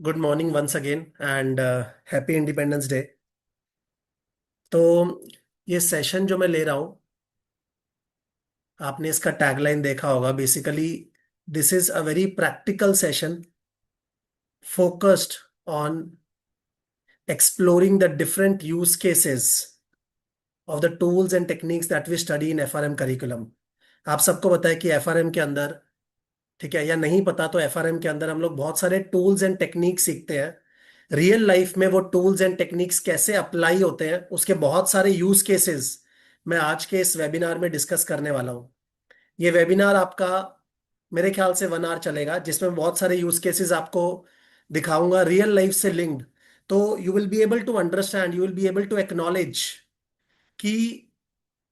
Good morning once again and happy independence day. तो ये session जो मैं ले रहा हूँ, आपने इसका टैगलाइन देखा होगा। Basically this is a very practical session focused on exploring the different use cases of the tools and techniques that we study in FRM curriculum. आप सबको पता है कि एफआरएम के अंदर, ठीक है, या नहीं पता तो एफआरएम के अंदर हम लोग बहुत सारे टूल्स एंड टेक्निक्स सीखते हैं। रियल लाइफ में वो टूल्स एंड टेक्निक्स कैसे अप्लाई होते हैं, उसके बहुत सारे यूज केसेस मैं आज के इस वेबिनार में डिस्कस करने वाला हूँ। ये वेबिनार आपका मेरे ख्याल से 1 आवर चलेगा, जिसमें बहुत सारे यूज केसेस आपको दिखाऊंगा रियल लाइफ से लिंक्ड। तो you will be able to understand, you will be able to acknowledge कि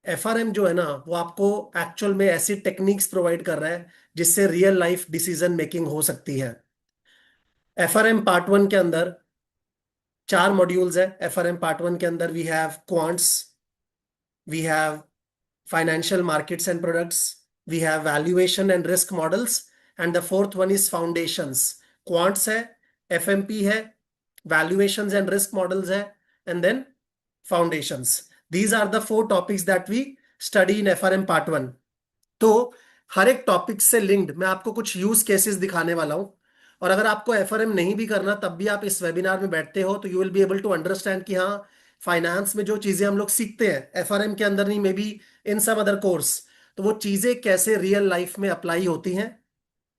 एफआरएम जो है ना, वो आपको एक्चुअल में ऐसी टेक्निक्स प्रोवाइड कर रहा है जिससे रियल लाइफ डिसीजन मेकिंग हो सकती है। एफआरएम पार्ट वन के अंदर 4 मॉड्यूल्स है। एफआरएम पार्ट वन के अंदर we have quants, we have financial markets and products, we have valuation and risk models, and the fourth one is foundations. Quants है, FMP है, वैल्यूएशंस एंड रिस्क मॉडल्स है, and then foundations. These are the 4 topics that we study in FRM part one. तो हर एक topic से linked मैं आपको कुछ यूज केसेस दिखाने वाला हूं। और अगर आपको एफआरएम नहीं भी करना तब भी आप इस वेबिनार में बैठते हो तो you will be able to understand कि हाँ, फाइनेंस में जो चीजें हम लोग सीखते हैं एफआरएम के अंदर नहीं, maybe in some other course, तो वो चीजें कैसे रियल लाइफ में अप्लाई होती हैं।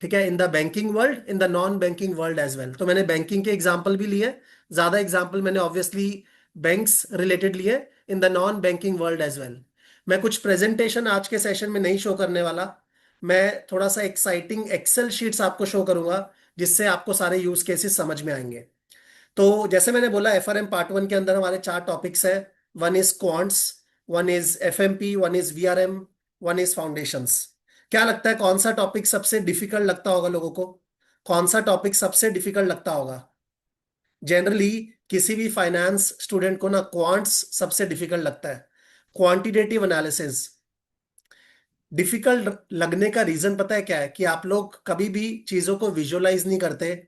ठीक है, in the banking world, in the non banking world as well. तो मैंने बैंकिंग के एग्जाम्पल भी लिए, ज्यादा एग्जाम्पल मैंने ऑब्वियसली बैंक्स रिलेटेड लिए, in the non banking world as well. मैं कुछ प्रेजेंटेशन आज के सेशन में नहीं शो करने वाला। मैं थोड़ा सा एक्साइटिंग एक्सेल शीट्स आपको शो करूंगा जिससे आपको सारे यूज केसेस समझ में आएंगे। तो जैसे मैंने बोला, एफआरएम पार्ट वन के अंदर हमारे 4 टॉपिक्स हैं। One is quants, one is FMP, one is VRM, one is foundations. क्या लगता है कौन सा टॉपिक सबसे डिफिकल्ट लगता होगा लोगों को? कौन सा टॉपिक सबसे डिफिकल्ट लगता होगा? जनरली किसी भी फाइनेंस स्टूडेंट को ना क्वांट्स सबसे डिफिकल्ट लगता है। क्वांटिटेटिव एनालिसिस डिफिकल्ट लगने का रीजन पता है क्या है? कि आप लोग कभी भी चीजों को विजुअलाइज नहीं करते,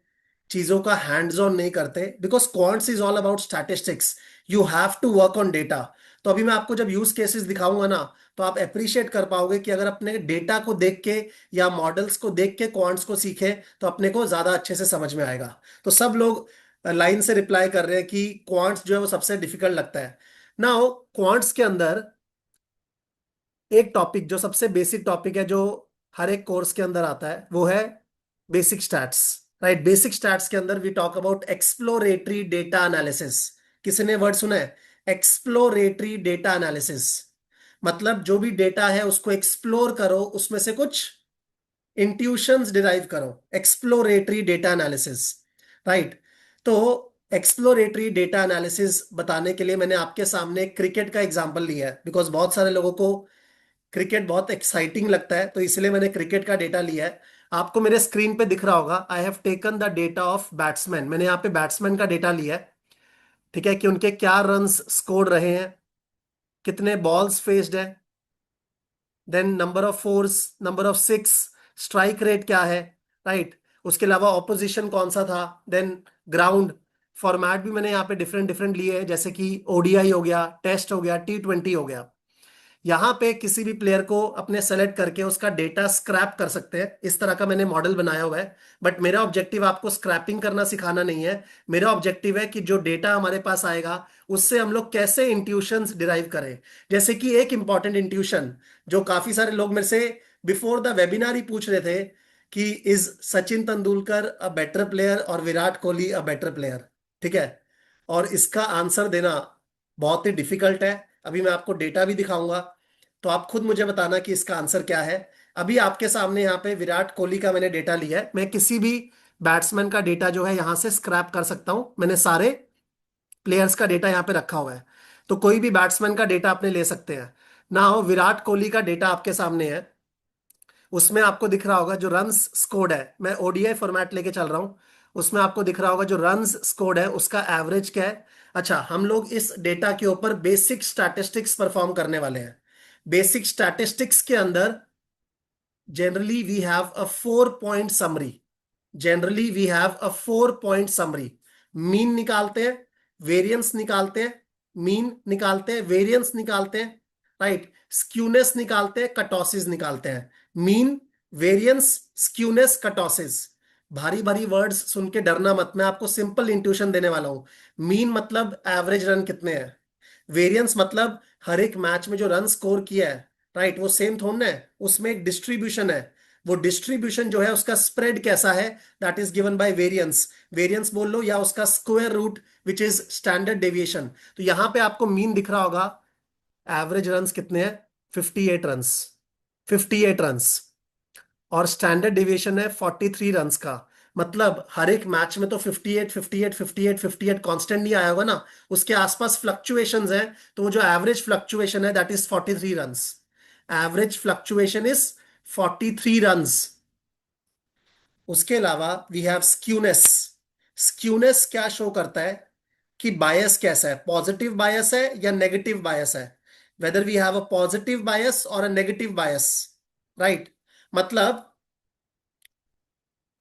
चीजों का हैंड्स ऑन नहीं करते, because quants is all about statistics. You have to work on data. तो अभी मैं आपको जब यूज केसेस दिखाऊंगा ना, तो आप अप्रिशिएट कर पाओगे कि अगर अपने डेटा को देख के या मॉडल्स को देख के क्वांट्स को सीखे तो अपने को ज्यादा अच्छे से समझ में आएगा। तो सब लोग लाइन से रिप्लाई कर रहे हैं कि क्वांट्स जो है वो सबसे डिफिकल्ट लगता है। नाउ क्वांट्स के अंदर एक टॉपिक जो सबसे बेसिक टॉपिक है, जो हर एक कोर्स के अंदर आता है, वो है basic stats. Right, basic stats के अंदर we talk about exploratory data analysis. किसी ने वर्ड सुना है? एक्सप्लोरेटरी डेटा एनालिसिस मतलब जो भी डेटा है उसको एक्सप्लोर करो, उसमें से कुछ इंट्यूशंस डिराइव करो। Exploratory data analysis, right. तो एक्सप्लोरेटरी डेटा एनालिसिस बताने के लिए मैंने आपके सामने क्रिकेट का एग्जांपल लिया है, बिकॉज बहुत सारे लोगों को क्रिकेट बहुत एक्साइटिंग लगता है, तो इसलिए मैंने क्रिकेट का डेटा लिया है। आपको मेरे स्क्रीन पे दिख रहा होगा, I have taken the data of batsman. मैंने यहाँ पे बैट्समैन का डेटा लिया है, ठीक है, कि उनके क्या रन्स स्कोर रहे हैं, कितने बॉल्स फेस्ड है, then number of fours, number of six, strike rate क्या है, राइट। उसके अलावा ऑपोजिशन कौन सा था, देन ग्राउंड फॉर्मेट भी मैंने यहाँ पे डिफरेंट डिफरेंट लिए हैं, जैसे कि ओडीआई हो गया, टेस्ट हो गया, T20 हो गया। यहाँ पे किसी भी प्लेयर को अपने सेलेक्ट करके उसका डेटा स्क्रैप कर सकते हैं, इस तरह का मैंने मॉडल बनाया हुआ है। बट मेरा ऑब्जेक्टिव आपको स्क्रैपिंग करना सिखाना नहीं है। मेरा ऑब्जेक्टिव है कि जो डेटा हमारे पास आएगा उससे हम लोग कैसे इंट्यूशंस डिराइव करें। जैसे कि एक इंपॉर्टेंट इंट्यूशन जो काफी सारे लोग मेरे से बिफोर द वेबिनार ही पूछ रहे थे कि is Sachin Tendulkar a better player और Virat Kohli a better player, ठीक है। और इसका आंसर देना बहुत ही डिफिकल्ट है। अभी मैं आपको डेटा भी दिखाऊंगा, तो आप खुद मुझे बताना कि इसका आंसर क्या है। अभी आपके सामने यहाँ पे विराट कोहली का मैंने डेटा लिया है। मैं किसी भी बैट्समैन का डेटा जो है यहाँ से स्क्रैप कर सकता हूँ। मैंने सारे प्लेयर्स का डेटा यहाँ पे रखा हुआ है, तो कोई भी बैट्समैन का डेटा अपने ले सकते हैं ना। हो विराट कोहली का डेटा आपके सामने है, उसमें आपको दिख रहा होगा जो रन्स स्कोर्ड है। मैं ओडीआई फॉर्मेट लेके चल रहा हूँ, उसमें आपको दिख रहा होगा जो रन्स स्कोर्ड है उसका एवरेज क्या है। अच्छा, हम लोग इस डेटा के ऊपर बेसिक स्टैटिस्टिक्स परफॉर्म करने वाले हैं। बेसिक स्टैटिस्टिक्स के अंदर generally we have a 4 point summary. Generally we have a 4 point summary. Mean निकालते हैं, वेरिएंस निकालते हैं, मीन निकालते हैं, वेरिएंस निकालते हैं, राइट, स्क्यूनेस निकालते हैं, कटॉसिस निकालते हैं। Mean, variance, skewness, kurtosis. भारी भारी वर्ड्स सुन के डरना मत, मैं आपको सिंपल इंट्यूशन देने वाला हूं। मीन मतलब एवरेज रन कितने हैं, वेरिएंस मतलब हर एक मैच में जो रन स्कोर किया है, राइट, वो सेम थोड़ा है, उसमें एक डिस्ट्रीब्यूशन है। वो डिस्ट्रीब्यूशन जो है उसका स्प्रेड कैसा है, that is given by variance. Variance बोल लो या उसका square root which is standard deviation. तो यहां पे आपको मीन दिख रहा होगा, एवरेज रन्स कितने हैं, 58 रन्स, 58 रन्स। और स्टैंडर्ड डेविएशन है 43 रन्स का। मतलब हर एक मैच में तो 58 58 58 58 कांस्टेंट नहीं आया होगा ना, उसके आसपास फ्लक्चुएशंस हैं। तो वो जो एवरेज फ्लक्चुएशन है that is 43 runs. Average fluctuation is 43 runs. उसके अलावा वी हैव स्क्यूनेस। स्क्यूनेस क्या शो करता है कि बायस कैसा है, पॉजिटिव बायस है या नेगेटिव बायस है, whether we have a positive bias और अ नेगेटिव बायस, राइट। मतलब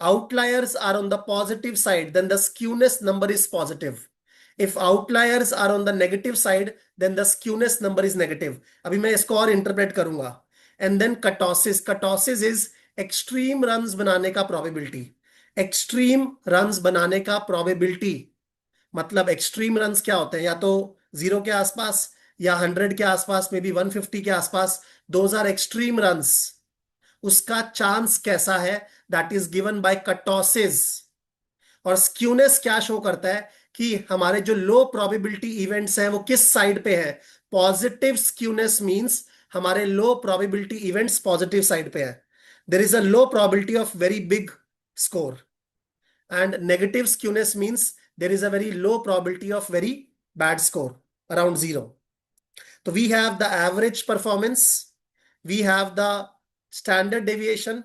outliers are on the positive side, then the skewness number is positive. If outliers are on the negative side, then the skewness number is negative. अभी मैं इसको और interpret करूंगा। And then kurtosis. Kurtosis is extreme runs बनाने का probability. Extreme runs बनाने का probability मतलब एक्सट्रीम रन्स क्या होते हैं, या तो 0 के आसपास या 100 के आसपास, मे बी 150 के आसपास। Those are extreme runs. उसका चांस कैसा है, that is given by kurtosis. और स्क्यूनेस क्या शो करता है कि हमारे जो लो प्रोबेबिलिटी इवेंट्स हैं वो किस साइड पे है। पॉजिटिव स्क्यूनेस मींस हमारे low probability events positive side पे है, there is a low probability of very big score. And negative skewness means there is a very low probability of very bad score, around zero. तो we have the average performance, we have the standard deviation,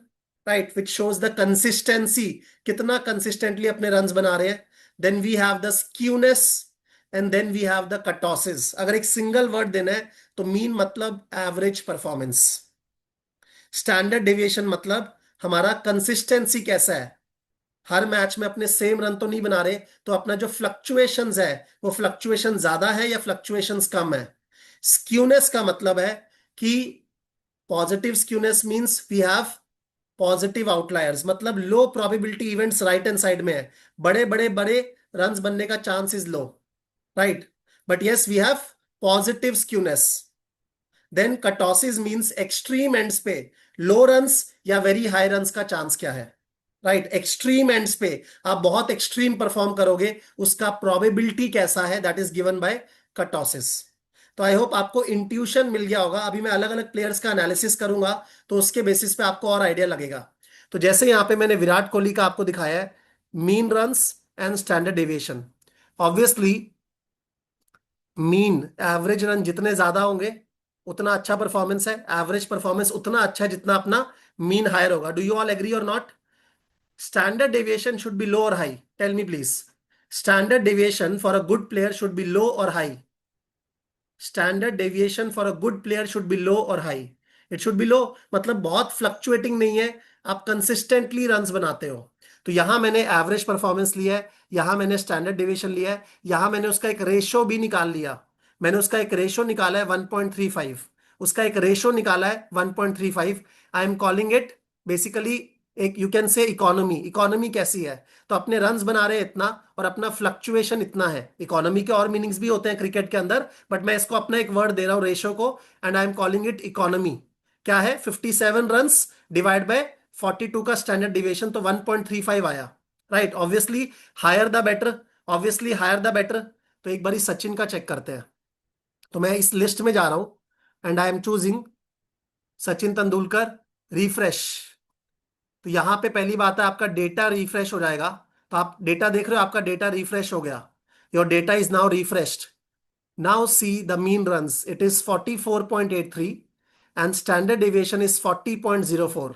right, which shows the consistency, कितना consistently अपने runs बना रहे हैं। then we have the skewness and then we have the kurtosis। अगर एक single word देना है तो मीन मतलब एवरेज परफॉर्मेंस, स्टैंडर्ड डेविएशन मतलब हमारा कंसिस्टेंसी कैसा है, हर मैच में अपने सेम रन तो नहीं बना रहे, तो अपना जो फ्लक्चुएशंस है वो फ्लक्चुएशन ज्यादा है या फ्लक्चुएशंस कम है। स्क्यूनेस का मतलब है कि positive skewness means we have positive outliers, मतलब low probability events right hand side में है, बड़े बड़े बड़े रन्स बनने का chance is low, right, but yes we have positive skewness. Then kurtosis means extreme ends पे लो रन्स या वेरी हाई रन्स का चांस क्या है, राइट, एक्सट्रीम एंड्स पे आप बहुत एक्सट्रीम परफॉर्म करोगे, उसका प्रोबेबिलिटी कैसा है, दैट इज गिवन बाय कटॉसिस। तो आई होप आपको इंट्यूशन मिल गया होगा। अभी मैं अलग अलग प्लेयर्स का एनालिसिस करूंगा तो उसके बेसिस पे आपको और आइडिया लगेगा। तो जैसे यहां पे मैंने विराट कोहली का आपको दिखाया है, mean runs and standard deviation. Obviously mean average run जितने ज्यादा होंगे उतना अच्छा परफॉर्मेंस है, एवरेज परफॉर्मेंस उतना अच्छा है जितना अपना मीन हायर होगा। डू यू ऑल एग्री और not? Standard deviation should be low और high, tell me please. Standard deviation for a good player should be low और high? Standard deviation for a good player should be low और high? It should be low, मतलब बहुत fluctuating नहीं है, आप consistently runs बनाते हो। तो यहां मैंने एवरेज परफॉर्मेंस लिया है, यहां मैंने स्टैंडर्ड डेविएशन लिया है, यहां मैंने उसका एक रेशो भी निकाल लिया। मैंने उसका एक रेशो निकाला है 1.35, उसका एक रेशो निकाला है 1.35। I am calling it basically एक, you can say economy. Economy कैसी है, तो अपने रन्स बना रहे हैं इतना और अपना फ्लक्चुएशन इतना है। इकोनॉमी के और मीनिंग्स भी होते हैं क्रिकेट के अंदर, बट मैं इसको अपना एक वर्ड दे रहा हूं रेशो को, and I am calling it economy. क्या है, 57 रन्स डिवाइड बाय 42 का स्टैंडर्ड डिविएशन, तो 1.35 आया, right. Obviously higher the better, obviously higher the better. तो एक बारी सचिन का चेक करते हैं। तो मैं इस लिस्ट में जा रहा हूं and I am choosing Sachin Tendulkar, refresh. तो यहां पे पहली बात है आपका डेटा रिफ्रेश हो जाएगा। तो आप डेटा देख रहे हो, आपका डेटा रिफ्रेश हो गया, your data is now refreshed. Now see the mean runs, it is 44.83 and standard deviation is 40.04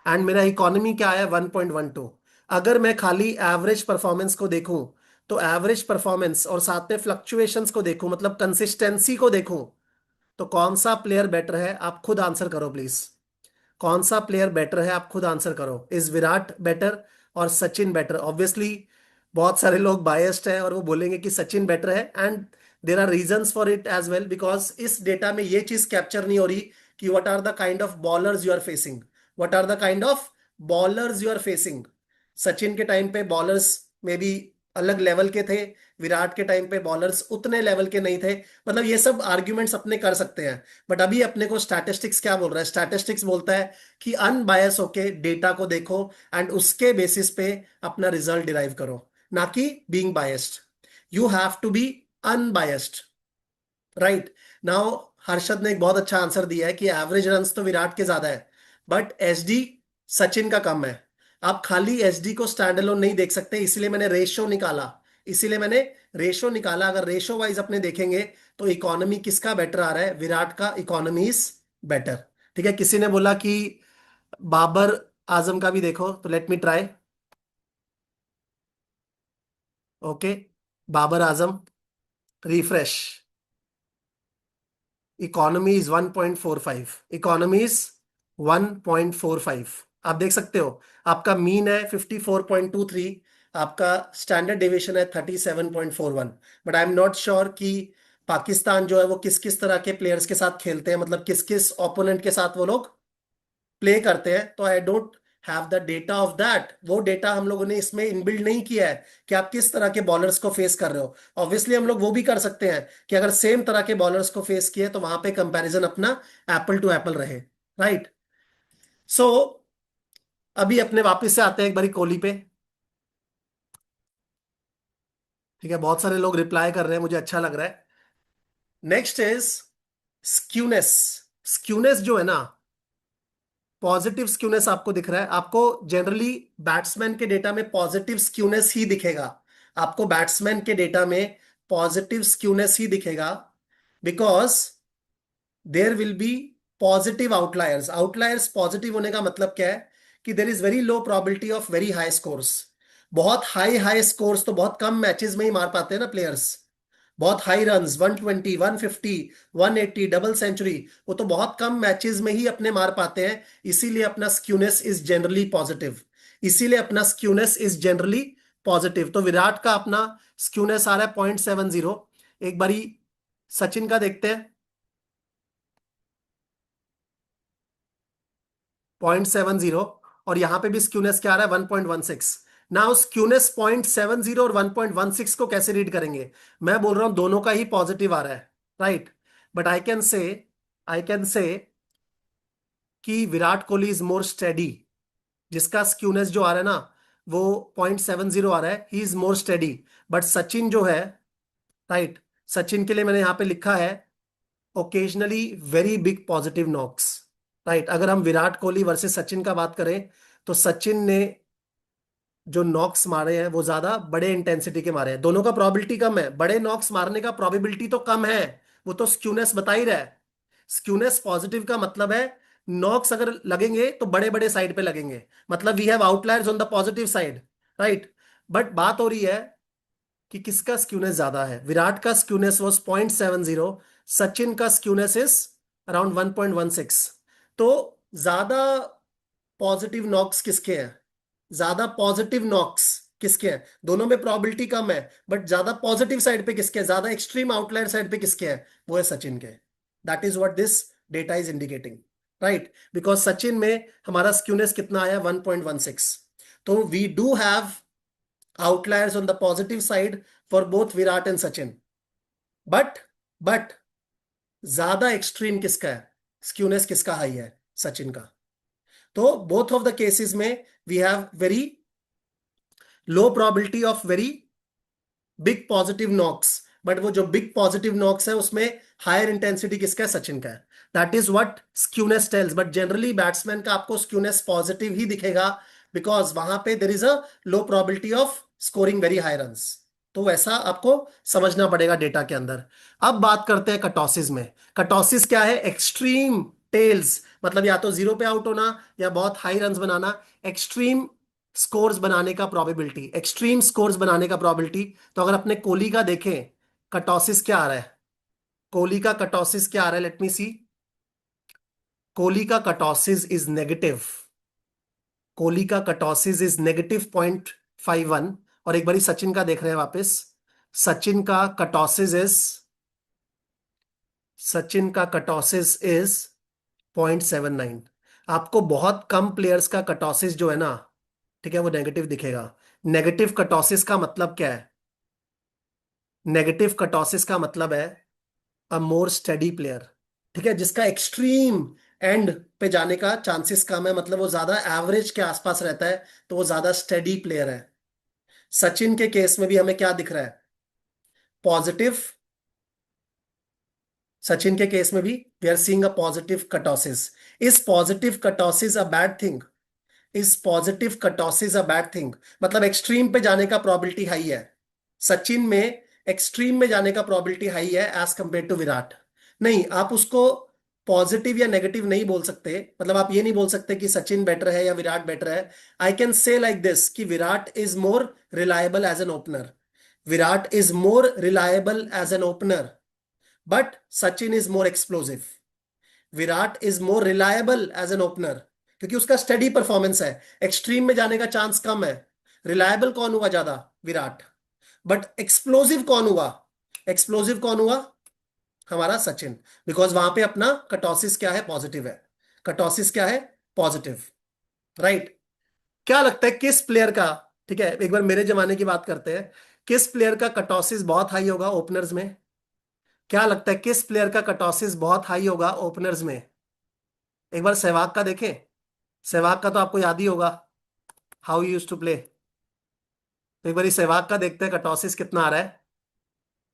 and मेरा इकोनॉमी क्या है 1.12। अगर मैं खाली एवरेज परफॉर्मेंस को देखूं, तो एवरेज परफॉर्मेंस और साथ में फ्लक्चुएशंस को देखूं, मतलब कंसिस्टेंसी को देखूं, तो कौन सा प्लेयर बेटर है, आप खुद आंसर करो प्लीज। कौन सा प्लेयर बेटर है, आप खुद आंसर करो। इज विराट बेटर और सचिन बेटर, ऑब्वियसली बहुत सारे लोग बायस्ड हैं और वो बोलेंगे कि सचिन बेटर है, and there are reasons for it as well, because इस डेटा में ये चीज कैप्चर नहीं हो रही कि what are the kind of bowlers you are facing, what are the kind of bowlers you are facing. Sachin के टाइम पे बॉलर्स में भी अलग लेवल के थे, विराट के टाइम पे बॉलर्स उतने लेवल के नहीं थे। मतलब ये सब आर्ग्यूमेंट्स अपने कर सकते हैं, बट अभी अपने को स्टैटिस्टिक्स क्या बोल रहा है, स्टैटिस्टिक्स बोलता है कि अनबायस होके डेटा को देखो एंड उसके बेसिस पे अपना रिजल्ट डिराइव करो, ना कि being biased. You have to be unbiased, right. Now Harshad ने एक बहुत अच्छा आंसर दिया है कि एवरेज रन्स तो विराट के ज्यादा है, बट एसडी सचिन का कम है। आप खाली एसडी को स्टैंड अलोन नहीं देख सकते, इसीलिए मैंने रेशो निकाला, इसीलिए मैंने रेशो निकाला। अगर रेशो वाइज अपने देखेंगे तो इकोनॉमी किसका बेटर आ रहा है, विराट का इकोनॉमी इज बेटर। ठीक है, किसी ने बोला कि बाबर आजम का भी देखो, तो let me try. Okay, Babar Azam, refresh, economy is 1.45, economy is 1.45। आप देख सकते हो, आपका मीन है 54.23, आपका स्टैंडर्ड डेविएशन है 37.41। But I am not sure कि पाकिस्तान जो है वो किस किस तरह के प्लेयर्स के साथ खेलते हैं, मतलब किस किस ओपोनेंट के साथ वो लोग प्ले करते हैं, तो I don't have the data of that. वो डेटा हम लोगों ने इसमें इनबिल्ड नहीं किया है कि आप किस तरह के बॉलर्स को फेस कर रहे हो। ऑब्वियसली हम लोग वो भी कर सकते हैं कि अगर सेम तरह के बॉलर्स को फेस किए तो वहां पे कंपैरिजन अपना एप्पल टू एप्पल रहे, राइट। सो अभी अपने वापस से आते हैं एक बारी कोहली पे। ठीक है, बहुत सारे लोग रिप्लाई कर रहे हैं, मुझे अच्छा लग रहा है। Next is skewness. स्क्यूनेस जो है ना, पॉजिटिव स्क्यूनेस आपको दिख रहा है, आपको जनरली बैट्समैन के डेटा में पॉजिटिव स्क्यूनेस ही दिखेगा, आपको बैट्समैन के डेटा में पॉजिटिव स्क्यूनेस ही दिखेगा, because there will be positive outliers. Outliers positive होने का मतलब क्या है कि there is very low probability of very high scores. बहुत हाई हाई स्कोर्स तो बहुत कम मैचेस में ही मार पाते हैं ना प्लेयर्स। बहुत हाई रन्स 120, 150, 180, डबल सेंचुरी, वो तो बहुत कम मैचेस में ही अपने मार पाते हैं। इसीलिए अपना स्क्यूनेस इज जनरली पॉजिटिव, इसीलिए अपना स्क्यूनेस इज जनरली पॉजिटिव। तो विराट का अपना स्क्यूनेस आ रहा है 0.70। एक बारी सचिन का देखते हैं, 0.70, और यहां पे भी स्क्यूनेस क्या आ रहा है, 1.16। नाउ स्क्यूनेस 0.70 और 1.16 को कैसे रीड करेंगे, मैं बोल रहा हूं दोनों का ही पॉजिटिव आ रहा है, right. But I can say कि Virat Kohli is more steady, जिसका स्क्यूनेस जो आ रहा है ना वो 0.70 आ रहा है, ही is more steady. But Sachin जो है, राइट, सचिन के लिए मैंने यहां पे लिखा है occasionally very big positive knocks, right. अगर हम विराट कोहली वर्सेस सचिन का बात करें तो सचिन ने जो नॉक्स मारे हैं वो ज्यादा बड़े इंटेंसिटी के मारे हैं, दोनों का प्रोबेबिलिटी कम है, बड़े नॉक्स मारने का प्रोबेबिलिटी तो कम है, वो तो स्क्यूनेस बता ही रहा है। स्क्यूनेस पॉजिटिव का मतलब है नॉक्स अगर लगेंगे तो बड़े बड़े साइड पे लगेंगे, मतलब we have outliers on the positive side, right. But बात हो रही है कि किसका स्क्यूनेस ज्यादा है, विराट का स्क्यूनेस वॉज 0.70, सचिन का स्क्यूनेस इज अराउंड 1.16। तो ज्यादा पॉजिटिव नॉक्स किसके हैं, ज्यादा पॉजिटिव नॉक्स किसके हैं, दोनों में प्रोबेबिलिटी कम है, बट ज्यादा पॉजिटिव साइड पे किसके हैं, ज्यादा एक्सट्रीम आउटलायर साइड पे किसके हैं, वो है सचिन के। That is what this data is indicating, right. Because Sachin में हमारा स्क्यूनेस कितना आया, 1.16। तो we do have outliers on the positive side for both Virat and Sachin, but but ज्यादा एक्सट्रीम किसका है, स्क्यूनेस किसका हाई है, सचिन का। तो बोथ ऑफ द केसेस में we have very low probability of very big positive knocks, but वो जो बिग पॉजिटिव नॉक्स है उसमें हायर इंटेंसिटी किसका है, सचिन का है। That is what skewness tells. But generally batsman का आपको स्क्यूनेस पॉजिटिव ही दिखेगा, बिकॉज वहां पे there is a low probability of scoring very high runs. तो वैसा आपको समझना पड़ेगा डेटा के अंदर। अब बात करते हैं कटॉसिस में। कटॉसिस क्या है, एक्सट्रीम टेल्स, मतलब या तो जीरो पे आउट होना या बहुत हाई रन्स बनाना, एक्सट्रीम स्कोर्स बनाने का प्रोबेबिलिटी, एक्सट्रीम स्कोर्स बनाने का प्रोबेबिलिटी। तो अगर अपने कोहली का देखें, कटॉसिस क्या आ रहा है, कोहली का कटॉसिस क्या आ रहा है, लेट मी सी। कोहली का कटॉसिस इज नेगेटिव, कोहली का कटॉसिस इज -0.51। और एक बारी सचिन का देख रहे हैं वापस। सचिन का कटॉसिस इज सचिन का कटॉसिस इज 0.79। आपको बहुत कम प्लेयर्स का कटॉसिस जो है ना, ठीक है, वो नेगेटिव दिखेगा। नेगेटिव कटॉसिस का मतलब क्या है? नेगेटिव कटॉसिस का मतलब है अ मोर स्टेडी प्लेयर। ठीक है, जिसका एक्सट्रीम एंड पे जाने का चांसेस कम है, मतलब वो ज्यादा एवरेज के आसपास रहता है, तो वो ज्यादा स्टेडी प्लेयर है। सचिन के केस में भी हमें क्या दिख रहा है? पॉजिटिव। सचिन के केस में भी we are seeing a positive kurtosis. Is positive kurtosis a bad thing? Is positive kurtosis a bad thing? मतलब एक्सट्रीम पे जाने का प्रोबेबिलिटी हाई है। सचिन में एक्सट्रीम में जाने का प्रोबेबिलिटी हाई है एज कंपेयर टू विराट। नहीं, आप उसको पॉजिटिव या नेगेटिव नहीं बोल सकते। मतलब आप ये नहीं बोल सकते कि सचिन बेटर है या विराट बेटर है। I can say like this कि Virat is more reliable as an opener. Virat is more reliable as an opener, but Sachin is more explosive. Virat is more reliable as an opener क्योंकि उसका स्टडी परफॉर्मेंस है, extreme में जाने का chance कम है। Reliable कौन हुआ ज्यादा? विराट। बट एक्सप्लोसिव कौन हुआ? एक्सप्लोसिव कौन हुआ? हमारा सचिन। बिकॉज वहां पे अपना कटॉसिस क्या है? पॉजिटिव है। कटॉसिस क्या है? पॉजिटिव। राइट। क्या लगता है किस प्लेयर का, ठीक है, एक बार मेरे जमाने की बात करते हैं, किस प्लेयर का कटॉसिस बहुत हाई होगा ओपनर्स में? क्या लगता है किस प्लेयर का कटॉसिस बहुत हाई होगा ओपनर्स में? एक बार सहवाग का देखें। सहवाग का तो आपको याद ही होगा, हाउ यूज टू प्ले। तो एक बार सहवाग का देखते हैं कटॉसिस कितना आ रहा है।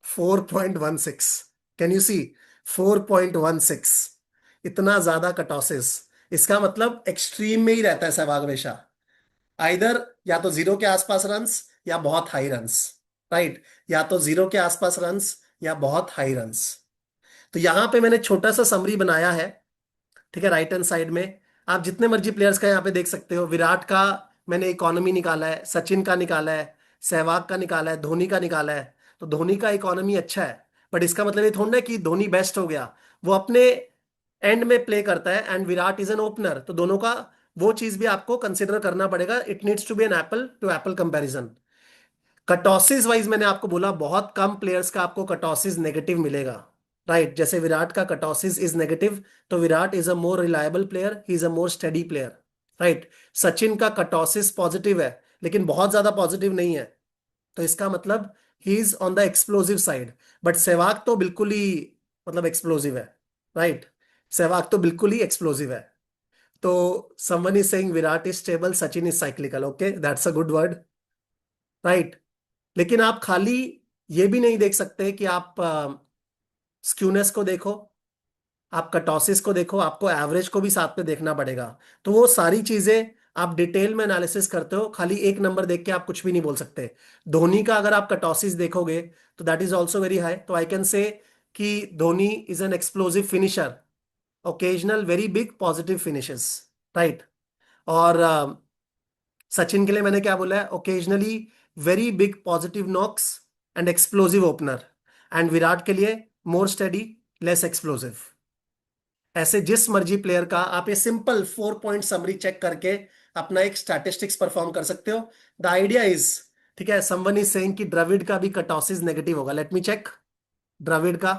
4.16। Can you see? 4.16। इतना ज्यादा कटॉसिस। इसका मतलब एक्सट्रीम में ही रहता है सहवाग हमेशा। आइदर या तो जीरो के आसपास रन्स या बहुत हाई रन्स। राइट। या तो जीरो के आसपास रन्स या बहुत हाई रन्स। तो यहां पे मैंने छोटा सा समरी बनाया है। ठीक है, राइट हैंड साइड में आप जितने मर्जी प्लेयर्स का यहाँ पे देख सकते हो। विराट का मैंने इकोनॉमी निकाला है, सचिन का निकाला है, सहवाग का निकाला है, धोनी का निकाला है। तो धोनी का इकोनॉमी अच्छा है, बट इसका मतलब ये थोड़ा ना कि धोनी बेस्ट हो गया। वो अपने एंड में प्ले करता है and Virat is an opener, तो दोनों का वो चीज भी आपको कंसिडर करना पड़ेगा। It needs to be an apple to apple comparison. Kurtosis wise मैंने आपको बोला बहुत कम प्लेयर्स का आपको कटॉसिस नेगेटिव मिलेगा। राइट, जैसे विराट का कटॉसिस इज नेगेटिव, तो Virat is a more reliable player, he is a more steady player. Right. Sachin का कटॉसिस पॉजिटिव है, लेकिन बहुत ज्यादा पॉजिटिव नहीं है, तो इसका मतलब he is on the explosive side. But Sehwag तो बिल्कुल ही मतलब एक्सप्लोसिव है। राइट। सहवाग तो बिल्कुल ही एक्सप्लोसिव है। तो someone is saying Virat is stable, Sachin is cyclical. Okay, that's a good word. Right. लेकिन आप खाली ये भी नहीं देख सकते कि आप स्क्यूनेस को देखो, आप कटॉसिस को देखो, आपको एवरेज को भी साथ में देखना पड़ेगा। तो वो सारी चीजें आप डिटेल में एनालिसिस करते हो, खाली एक नंबर देख के आप कुछ भी नहीं बोल सकते। धोनी का अगर आप कटॉसिस देखोगे तो that is also very high. तो आई कैन से कि Dhoni is an explosive finisher, occasional very big positive finishes. Right. और सचिन के लिए मैंने क्या बोला है? Occasionally very big positive knocks and explosive opener. And Virat के लिए मोर स्टेडी, लेस एक्सप्लोसिव। ऐसे जिस मर्जी प्लेयर का आप ये सिंपल 4 पॉइंट समरी चेक करके अपना एक स्टैटिस्टिक्स परफॉर्म कर सकते हो। द आइडिया इज, ठीक है, समवन इज सेइंग कि द्रविड़ का भी कटॉसिस नेगेटिव होगा। लेट मी चेक द्रविड़ का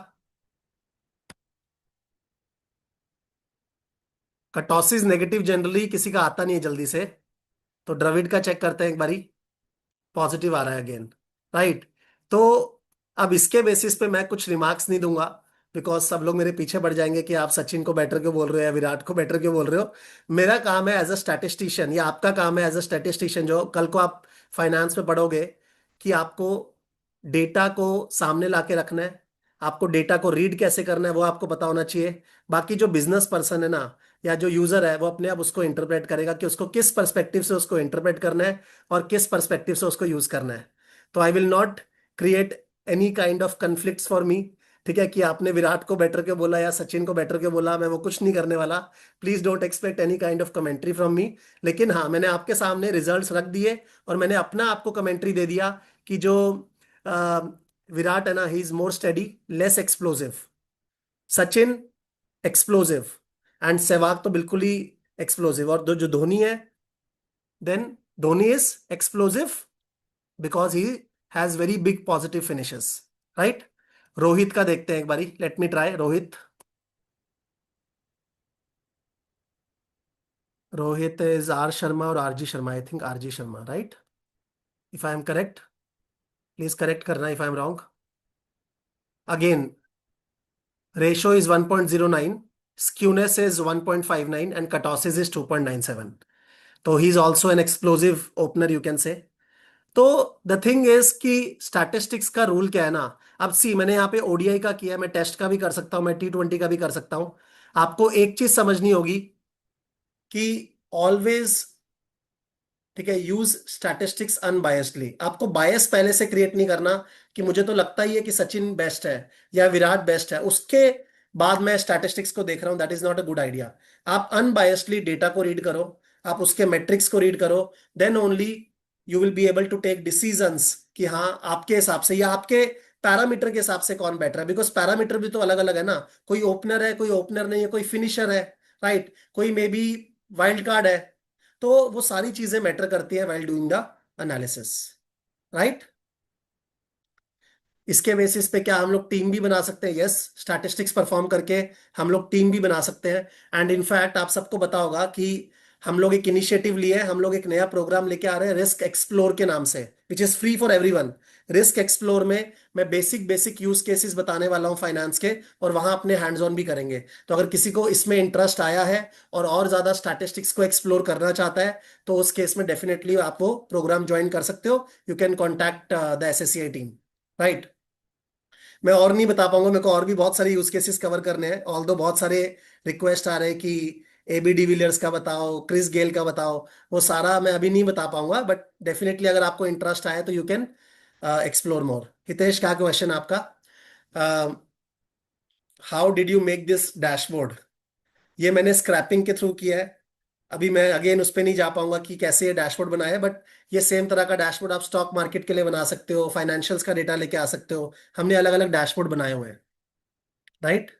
कटॉसिस नेगेटिव। जनरली किसी का आता नहीं है जल्दी से, तो द्रविड़ का चेक करते हैं एक बारी। पॉजिटिव आ रहा है अगेन। राइट। तो अब इसके बेसिस पे मैं कुछ रिमार्क्स नहीं दूंगा, बिकॉज सब लोग मेरे पीछे पड़ जाएंगे कि आप सचिन को बेटर क्यों बोल रहे हो या विराट को बेटर क्यों बोल रहे हो। मेरा काम है एज अ स्टैटिस्टिशियन, या आपका काम है एज अ स्टैटिस्टिशियन, जो कल को आप फाइनेंस में पढ़ोगे, कि आपको डेटा को सामने ला के रखना है, आपको डेटा को रीड कैसे करना है वो आपको पता होना चाहिए। बाकी जो बिजनेस पर्सन है ना, या जो यूजर है, वो अपने आप उसको इंटरप्रेट करेगा कि उसको किस पर्सपेक्टिव से उसको इंटरप्रेट करना है और किस पर्सपेक्टिव से उसको यूज करना है। तो I will not create any kind of conflicts for me. ठीक है, कि आपने विराट को बेटर क्यों बोला या सचिन को बेटर क्यों बोला, मैं वो कुछ नहीं करने वाला। Please don't expect any kind of commentary from me. लेकिन हाँ, मैंने आपके सामने रिजल्ट्स रख दिए और मैंने अपना आपको कमेंट्री दे दिया कि जो अ, विराट है ना, he is more steady, less explosive. Sachin explosive, and Sehwag तो बिल्कुल ही एक्सप्लोसिव। और जो जो धोनी है then Dhoni is explosive because he has very big positive finishes, right? Rohit का देखते हैं एक बारी, let me try Rohit. Rohit is R Sharma और RG Sharma, I think RG Sharma, right? If I am correct, please correct करना if I am wrong. Again, ratio is 1.09, skewness is 1.59 and kurtosis is 2.97. तो he is also an explosive opener you can से. तो the thing is कि statistics का rule क्या है ना. अब सी, मैंने यहाँ पे ओडीआई का किया, मैं टेस्ट का भी कर सकता हूँ, मैं T20 का भी कर सकता हूँ. आपको एक चीज समझनी होगी कि ऑलवेज, ठीक है, यूज स्टैटिस्टिक्स अनबायस्डली. आपको बायस पहले से क्रिएट नहीं करना कि मुझे तो लगता ही है कि सचिन बेस्ट है या विराट बेस्ट है, उसके बाद मैं स्टैटिस्टिक्स को देख रहा हूं. That is not a good idea. आप अनबायस्डली डेटा को रीड करो, आप उसके मेट्रिक्स को रीड करो, then only you will be able to take decisions कि हाँ, आपके हिसाब से या आपके पैरामीटर के हिसाब से कौन बेटर है. बिकॉज पैरामीटर भी तो अलग अलग है ना. कोई ओपनर है, कोई ओपनर नहीं है, कोई फिनिशर है, राइट? कोई मे बी वाइल्ड कार्ड है. तो वो सारी चीजें मैटर करती है while doing the analysis, right? इसके बेसिस पे क्या हम लोग टीम भी बना सकते हैं? यस, स्टैटिस्टिक्स परफॉर्म करके हम लोग टीम भी बना सकते हैं. एंड इनफैक्ट आप सबको पता होगा कि हम लोग एक इनिशिएटिव लिए हैं, हम लोग एक नया प्रोग्राम लेके आ रहे हैं रिस्क एक्सप्लोर के नाम से, which is free for everyone. Risk explore में मैं बेसिक बेसिक यूज केसेस बताने वाला हूं फाइनेंस के, और वहां अपने हैंड्स ऑन भी करेंगे. तो अगर किसी को इसमें इंटरेस्ट आया है और ज्यादा स्टैटिस्टिक्स को एक्सप्लोर करना चाहता है, तो उस केस में डेफिनेटली आप वो प्रोग्राम ज्वाइन कर सकते हो. You can contact the SSCI team, right? मैं और नहीं बता पाऊंगा, मेरे को और भी बहुत सारे यूज केसेस कवर करने हैं. ऑल दो बहुत सारे रिक्वेस्ट आ रहे हैं कि एबी डिविलियर्स का बताओ, क्रिस गेल का बताओ. वो सारा मैं अभी नहीं बता पाऊंगा, बट डेफिनेटली अगर आपको इंटरेस्ट आए तो you can explore more. Hitesh, क्या क्वेश्चन आपका? How did you make this dashboard? ये मैंने स्क्रैपिंग के थ्रू किया है. अभी मैं अगेन उस पर नहीं जा पाऊंगा कि कैसे ये डैशबोर्ड बनाया है, बट ये सेम तरह का डैशबोर्ड आप स्टॉक मार्केट के लिए बना सकते हो, फाइनेंशियल्स का डेटा लेके आ सकते हो. हमने अलग अलग डैशबोर्ड बनाए हुए हैं, right?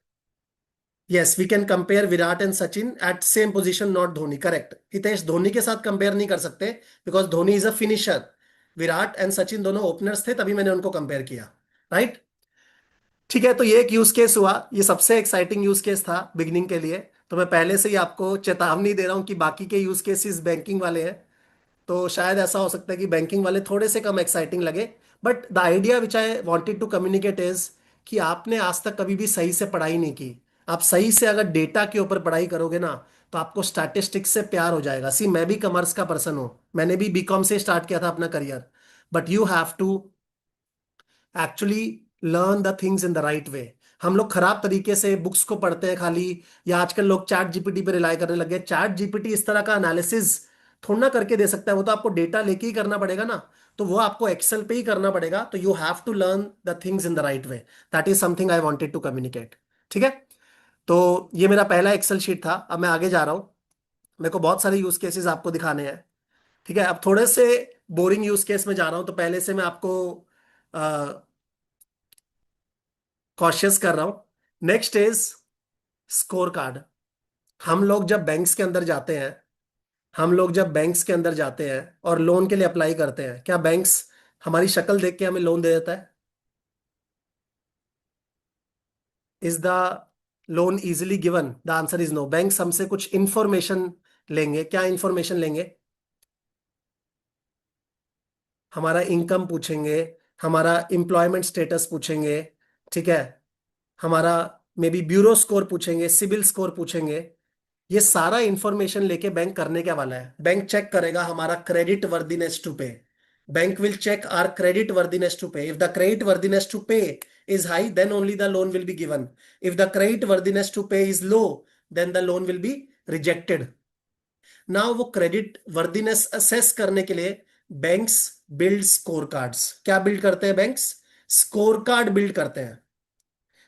Yes, we can compare Virat and Sachin at same position, not Dhoni. Correct Hitesh, Dhoni के साथ कंपेयर नहीं कर सकते because Dhoni is a finisher. Virat and Sachin दोनों ओपनर्स थे, तभी मैंने उनको कंपेयर किया, राइट? ठीक है, तो ये एक यूज केस हुआ, ये सबसे एक्साइटिंग यूज केस था बिगनिंग के लिए. तो मैं पहले से ही आपको चेतावनी दे रहा हूं कि बाकी के यूज केसेस बैंकिंग वाले हैं, तो शायद ऐसा हो सकता है कि बैंकिंग वाले थोड़े से कम एक्साइटिंग लगे. But the idea which I wanted to communicate is कि आपने आज तक कभी भी सही से पढ़ाई नहीं की. आप सही से अगर डेटा के ऊपर पढ़ाई करोगे ना, तो आपको स्टैटिस्टिक्स से प्यार हो जाएगा. सी, मैं भी कॉमर्स का पर्सन हूं, मैंने भी बीकॉम से स्टार्ट किया था अपना career. But you have to actually learn the things in the right way. हम लोग खराब तरीके से बुक्स को पढ़ते हैं खाली, या आजकल लोग चैट जीपीटी पे रिलाई करने लगे. चैट जीपीटी इस तरह का एनालिसिस थोड़ा ना करके दे सकता है, वो तो आपको डेटा लेके ही करना पड़ेगा ना. तो वो आपको एक्सेल पे ही करना पड़ेगा. तो you have to learn the things in the right way. That is something I wanted to communicate. ठीक है, तो ये मेरा पहला एक्सेल शीट था. अब मैं आगे जा रहा हूँ, मेरे को बहुत सारे यूज केसेस आपको दिखाने हैं. ठीक है, अब थोड़े से बोरिंग यूज केस में जा रहा हूँ, तो पहले से मैं आपको कॉशियस कर रहा हूं. Next is score card. हम लोग जब बैंक्स के अंदर जाते हैं, हम लोग जब बैंक्स के अंदर जाते हैं और लोन के लिए अप्लाई करते हैं, क्या बैंक्स हमारी शक्ल देख के हमें लोन दे देता है? Is the loan easily given? The answer is no. Banks हमसे कुछ इंफॉर्मेशन लेंगे. क्या इंफॉर्मेशन लेंगे? हमारा इनकम पूछेंगे, हमारा एम्प्लॉयमेंट स्टेटस पूछेंगे, ठीक है, हमारा मे बी ब्यूरो स्कोर पूछेंगे, सिविल स्कोर पूछेंगे. ये सारा इंफॉर्मेशन लेके बैंक करने क्या वाला है? बैंक चेक करेगा हमारा credit worthiness to pay. Bank will check our credit worthiness to pay. If the credit worthiness to pay is high, then only the loan will be given. If the credit worthiness to pay is low, then the loan will be rejected. Now वो credit worthiness assess करने के लिए banks build score cards. क्या build करते हैं banks? Score card build करते हैं.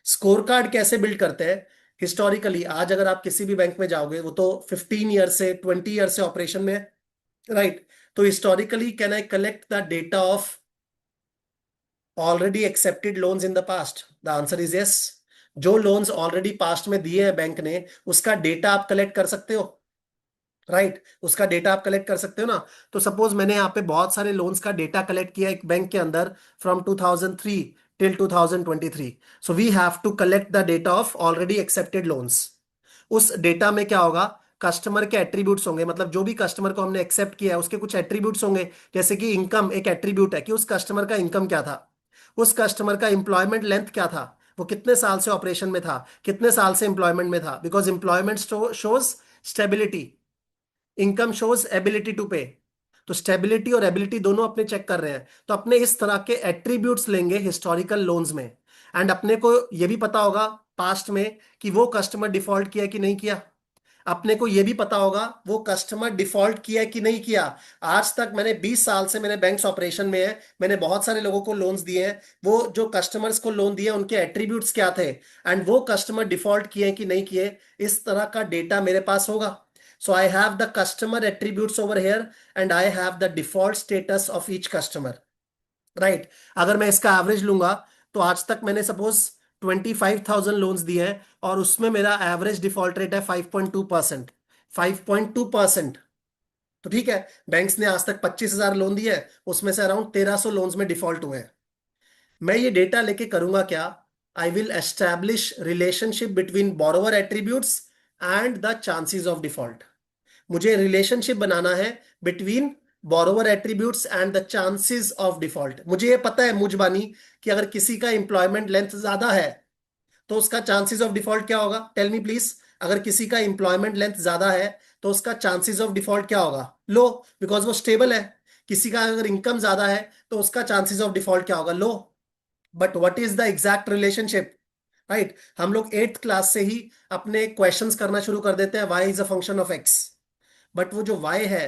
Score card कैसे बिल्ड करते हैं? हिस्टोरिकली आज अगर आप किसी भी बैंक में जाओगे, वो तो 15 ईयर से 20 ईयर से ऑपरेशन में है, राइट? तो historically can I collect the data of already accepted loans in the past? The answer is yes. जो लोन्स ऑलरेडी पास्ट में दिए हैं बैंक ने, उसका डेटा आप कलेक्ट कर सकते हो. राइट, उसका डेटा आप कलेक्ट कर सकते हो ना। तो सपोज मैंने यहाँ पे बहुत सारे लोन्स का डेटा कलेक्ट किया एक बैंक के अंदर from 2003 till 2023। So we have to collect the data of already accepted loans. उस डेटा में क्या होगा, कस्टमर के एट्रीब्यूट्स होंगे, मतलब जो भी कस्टमर को हमने एक्सेप्ट किया है उसके कुछ एट्रीब्यूट्स होंगे। जैसे कि इनकम एक एट्रीब्यूट है कि उस कस्टमर का इनकम क्या था, उस कस्टमर का एम्प्लॉयमेंट लेंथ क्या था, वो कितने साल से ऑपरेशन में था, कितने साल से एम्प्लॉयमेंट में था, because employment shows stability, income shows ability to pay. तो स्टेबिलिटी और एबिलिटी दोनों अपने चेक कर रहे हैं, तो अपने इस तरह के एट्रीब्यूट्स लेंगे हिस्टोरिकल लोन्स में। एंड अपने को ये भी पता होगा पास्ट में कि वो कस्टमर डिफॉल्ट किया कि नहीं किया। अपने को ये भी पता होगा वो कस्टमर डिफॉल्ट किया कि नहीं किया। आज तक मैंने 20 साल से मेरे बैंक्स ऑपरेशन में है, मैंने बहुत सारे लोगों को लोन्स दिए हैं, वो जो कस्टमर्स को लोन दिए उनके एट्रीब्यूट्स क्या थे, एंड वो कस्टमर डिफॉल्ट किए कि नहीं किए, इस तरह का डेटा मेरे पास होगा। So I have the customer attributes over here and I have the default status of each customer. Right, अगर मैं इसका एवरेज लूंगा तो आज तक मैंने सपोज 25,000 लोन्स दिए हैं और उसमें मेरा एवरेज डिफॉल्ट रेट है 5.2%। 5.2%। तो ठीक है, बैंक्स ने आज तक 25,000 लोन दिए हैं, उसमें से अराउंड 1,300 लोन्स में डिफॉल्ट हुए हैं। मैं ये डेटा लेके करूंगा क्या, I will establish relationship between borrower attributes and the chances of default. मुझे रिलेशनशिप बनाना है between borrower attributes and the chances of default. मुझे ये पता है मुजबानी कि अगर किसी का एम्प्लॉयमेंट लेंथ ज्यादा है तो उसका चांसेस ऑफ डिफॉल्ट क्या होगा, टेल मी प्लीज। अगर किसी का एम्प्लॉयमेंट लेंथ ज्यादा है तो उसका चांसेस ऑफ डिफॉल्ट क्या होगा, लो, बिकॉज वो स्टेबल है। किसी का अगर इनकम ज्यादा है तो उसका चांसेस ऑफ डिफॉल्ट क्या होगा, low. But what is the exact relationship, right. हम लोग एट्थ क्लास से ही अपने क्वेश्चंस करना शुरू कर देते हैं, Y is a function of X. But वो जो y है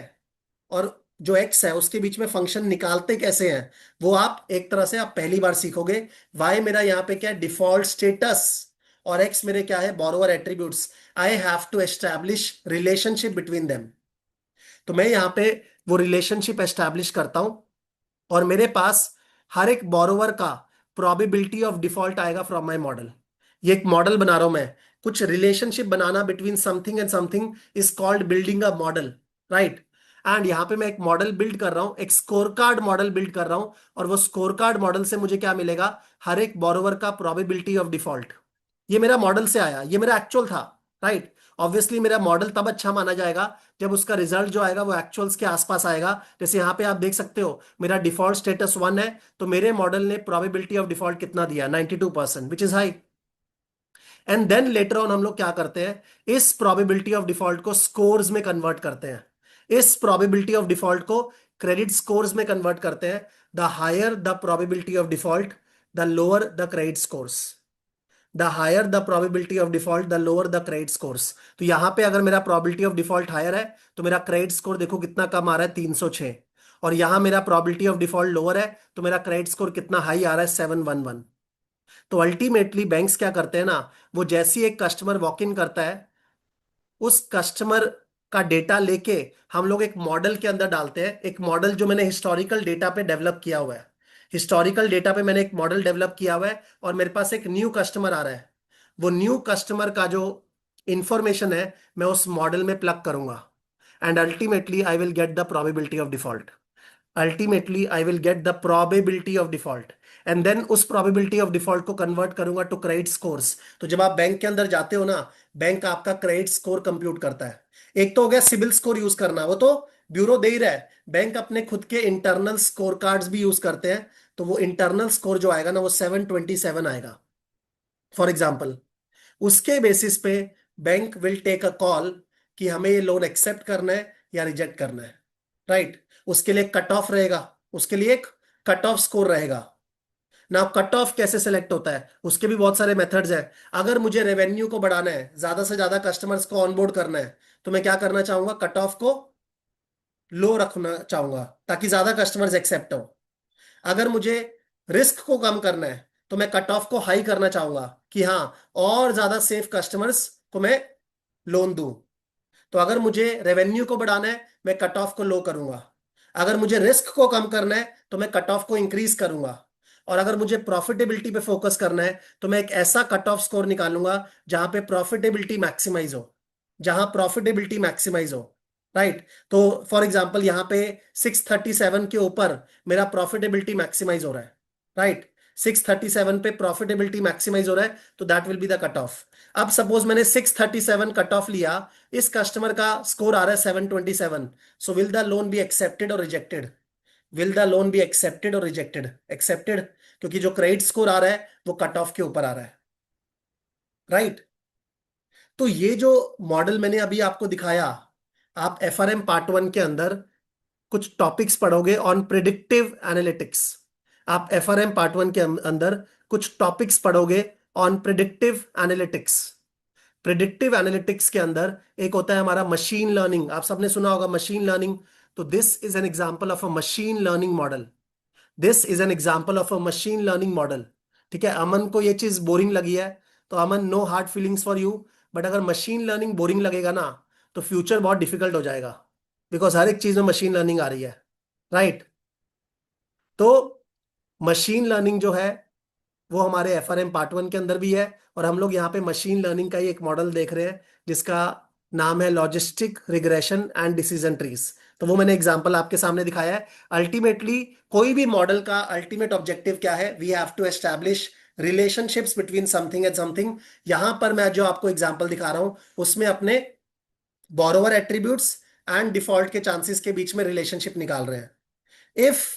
और जो x है उसके बीच में फंक्शन निकालते कैसे हैं, वो आप एक तरह से आप पहली बार सीखोगे। y मेरा यहाँ पे क्या है, डिफॉल्ट स्टेटस, और x मेरे क्या है, borrower attributes. I have to establish relationship between them. तो मैं यहाँ पे वो रिलेशनशिप एस्टैब्लिश करता हूं और मेरे पास हर एक बोरोवर का प्रोबेबिलिटी ऑफ डिफॉल्ट आएगा फ्रॉम माय मॉडल। ये एक मॉडल बना रहा हूं मैं। कुछ relationship banana between something and something is called building a model, right. And यहां पे मैं एक मॉडल बिल्ड कर रहा हूं, एक स्कोर कार्ड मॉडल बिल्ड कर रहा हूं, और वो स्कोर कार्ड मॉडल से मुझे क्या मिलेगा, हर एक बोरोवर का प्रोबेबिलिटी ऑफ डिफॉल्ट। ये मेरा मॉडल से आया, ये मेरा एक्चुअल था, राइट। ऑब्वियसली मेरा मॉडल तब अच्छा माना जाएगा जब उसका रिजल्ट जो आएगा वो एक्चुअल्स के आसपास आएगा। जैसे यहाँ पे आप देख सकते हो मेरा डिफॉल्ट स्टेटस 1 है, तो मेरे मॉडल ने प्रोबेबिलिटी ऑफ डिफॉल्ट कितना दिया, 92%, which is high. And then later on हम लोग क्या करते हैं, इस प्रोबेबिलिटी ऑफ डिफॉल्ट को स्कोर्स में कन्वर्ट करते हैं। इस प्रोबेबिलिटी ऑफ डिफॉल्ट को क्रेडिट स्कोर्स में कन्वर्ट करते हैं। The higher the probability of default, the lower the credit scores. The higher the probability of default, the lower the credit scores. तो यहां पे अगर मेरा प्रोबेबिलिटी ऑफ डिफॉल्ट हायर है तो मेरा क्रेडिट स्कोर देखो कितना कम आ रहा है, 306। और यहां मेरा प्रोबेबिलिटी ऑफ डिफॉल्ट लोअर है तो मेरा क्रेडिट स्कोर कितना हाई आ रहा है, 711। तो अल्टीमेटली बैंक्स क्या करते हैं ना, वो जैसी एक कस्टमर वॉक इन करता है, उस कस्टमर का डेटा लेके हम लोग एक मॉडल के अंदर डालते हैं। एक मॉडल जो मैंने हिस्टोरिकल डेटा पे डेवलप किया हुआ है, हिस्टोरिकल डेटा पे मैंने एक मॉडल डेवलप किया हुआ है, और मेरे पास एक न्यू कस्टमर आ रहा है। वो न्यू कस्टमर का जो इंफॉर्मेशन है मैं उस मॉडल में प्लग करूंगा, and ultimately I will get the probability of default. Ultimately I will get the probability of default, and then उस प्रोबेबिलिटी ऑफ डिफॉल्ट को कन्वर्ट करूंगा टू क्रेडिट स्कोर्स। तो जब आप बैंक के अंदर जाते हो ना, बैंक आपका क्रेडिट स्कोर कंप्यूट करता है। एक तो हो गया सिबिल स्कोर यूज करना, वो तो ब्यूरो दे ही रहा है। बैंक अपने खुद के इंटरनल स्कोर कार्ड्स भी यूज करते हैं, तो वो इंटरनल स्कोर जो आएगा ना वो 727 आएगा फॉर एग्जाम्पल। उसके बेसिस पे bank will take a call कि हमें ये लोन एक्सेप्ट करना है या रिजेक्ट करना है, राइट। उसके लिए कट ऑफ रहेगा, उसके लिए एक कट ऑफ स्कोर रहेगा ना। कट ऑफ कैसे सेलेक्ट होता है, उसके भी बहुत सारे मेथड्स हैं। अगर मुझे रेवेन्यू को बढ़ाना है, ज्यादा से ज्यादा कस्टमर्स को ऑनबोर्ड करना है, तो मैं क्या करना चाहूंगा, कट ऑफ को लो रखना चाहूंगा ताकि ज्यादा कस्टमर्स एक्सेप्ट हो। अगर मुझे रिस्क को कम करना है तो मैं कट ऑफ को हाई करना चाहूंगा कि हाँ, और ज्यादा सेफ कस्टमर्स को मैं लोन दूं। तो अगर मुझे रेवेन्यू को बढ़ाना है मैं कट ऑफ को लो करूंगा। अगर मुझे रिस्क को कम करना है तो मैं कट ऑफ को इंक्रीज करूंगा। और अगर मुझे प्रॉफिटेबिलिटी पे फोकस करना है तो मैं एक ऐसा कट ऑफ स्कोर निकालूंगा जहां पे प्रॉफिटेबिलिटी मैक्सिमाइज हो, जहां प्रॉफिटेबिलिटी मैक्सिमाइज हो। राइट। तो फॉर एग्जांपल यहाँ पे 637 के ऊपर मेरा प्रॉफिटेबिलिटी मैक्सिमाइज हो रहा है। राइट, 637 पे प्रॉफिटेबिलिटी मैक्सिमाइज हो रहा है, तो that will be the cut off. अब सपोज मैंने 637 कट ऑफ लिया, इस कस्टमर का स्कोर आ रहा है 727, so will the loan be accepted और rejected? Will the loan be accepted और रिजेक्टेड? एक्सेप्टेड, क्योंकि जो क्रेडिट स्कोर आ रहा है वो कट ऑफ के ऊपर आ रहा है। राइट। तो ये जो मॉडल मैंने अभी आपको दिखाया, आप एफआरएम पार्ट वन के अंदर कुछ टॉपिक्स पढ़ोगे ऑन प्रिडिक्टिव एनालिटिक्स। आप एफआरएम पार्ट वन के अंदर कुछ टॉपिक्स पढ़ोगे on predictive analytics. Predictive analytics के अंदर एक होता है हमारा मशीन लर्निंग। आप सबने सुना होगा मशीन लर्निंग। तो this is an example of a machine learning model. This is an example of a machine learning model. ठीक है, अमन को ये चीज बोरिंग लगी है, तो Aman, no hard feelings for you. But अगर मशीन लर्निंग बोरिंग लगेगा ना, तो फ्यूचर बहुत डिफिकल्ट हो जाएगा, बिकॉज हर एक चीज में मशीन लर्निंग आ रही है। राइट। तो मशीन लर्निंग जो है वो हमारे एफआरएम पार्ट वन के अंदर भी है, और हम लोग यहाँ पे मशीन लर्निंग का ही एक मॉडल देख रहे हैं जिसका नाम है logistic regression and decision trees. तो वो मैंने एग्जांपल आपके सामने दिखाया है। अल्टीमेटली कोई भी मॉडल का अल्टीमेट ऑब्जेक्टिव क्या है? We have to establish relationships between something and something. यहां पर मैं जो आपको एग्जांपल दिखा रहा हूं उसमें अपने बोरोवर एट्रीब्यूट्स एंड डिफॉल्ट के चांसेस के बीच में रिलेशनशिप निकाल रहे हैं। If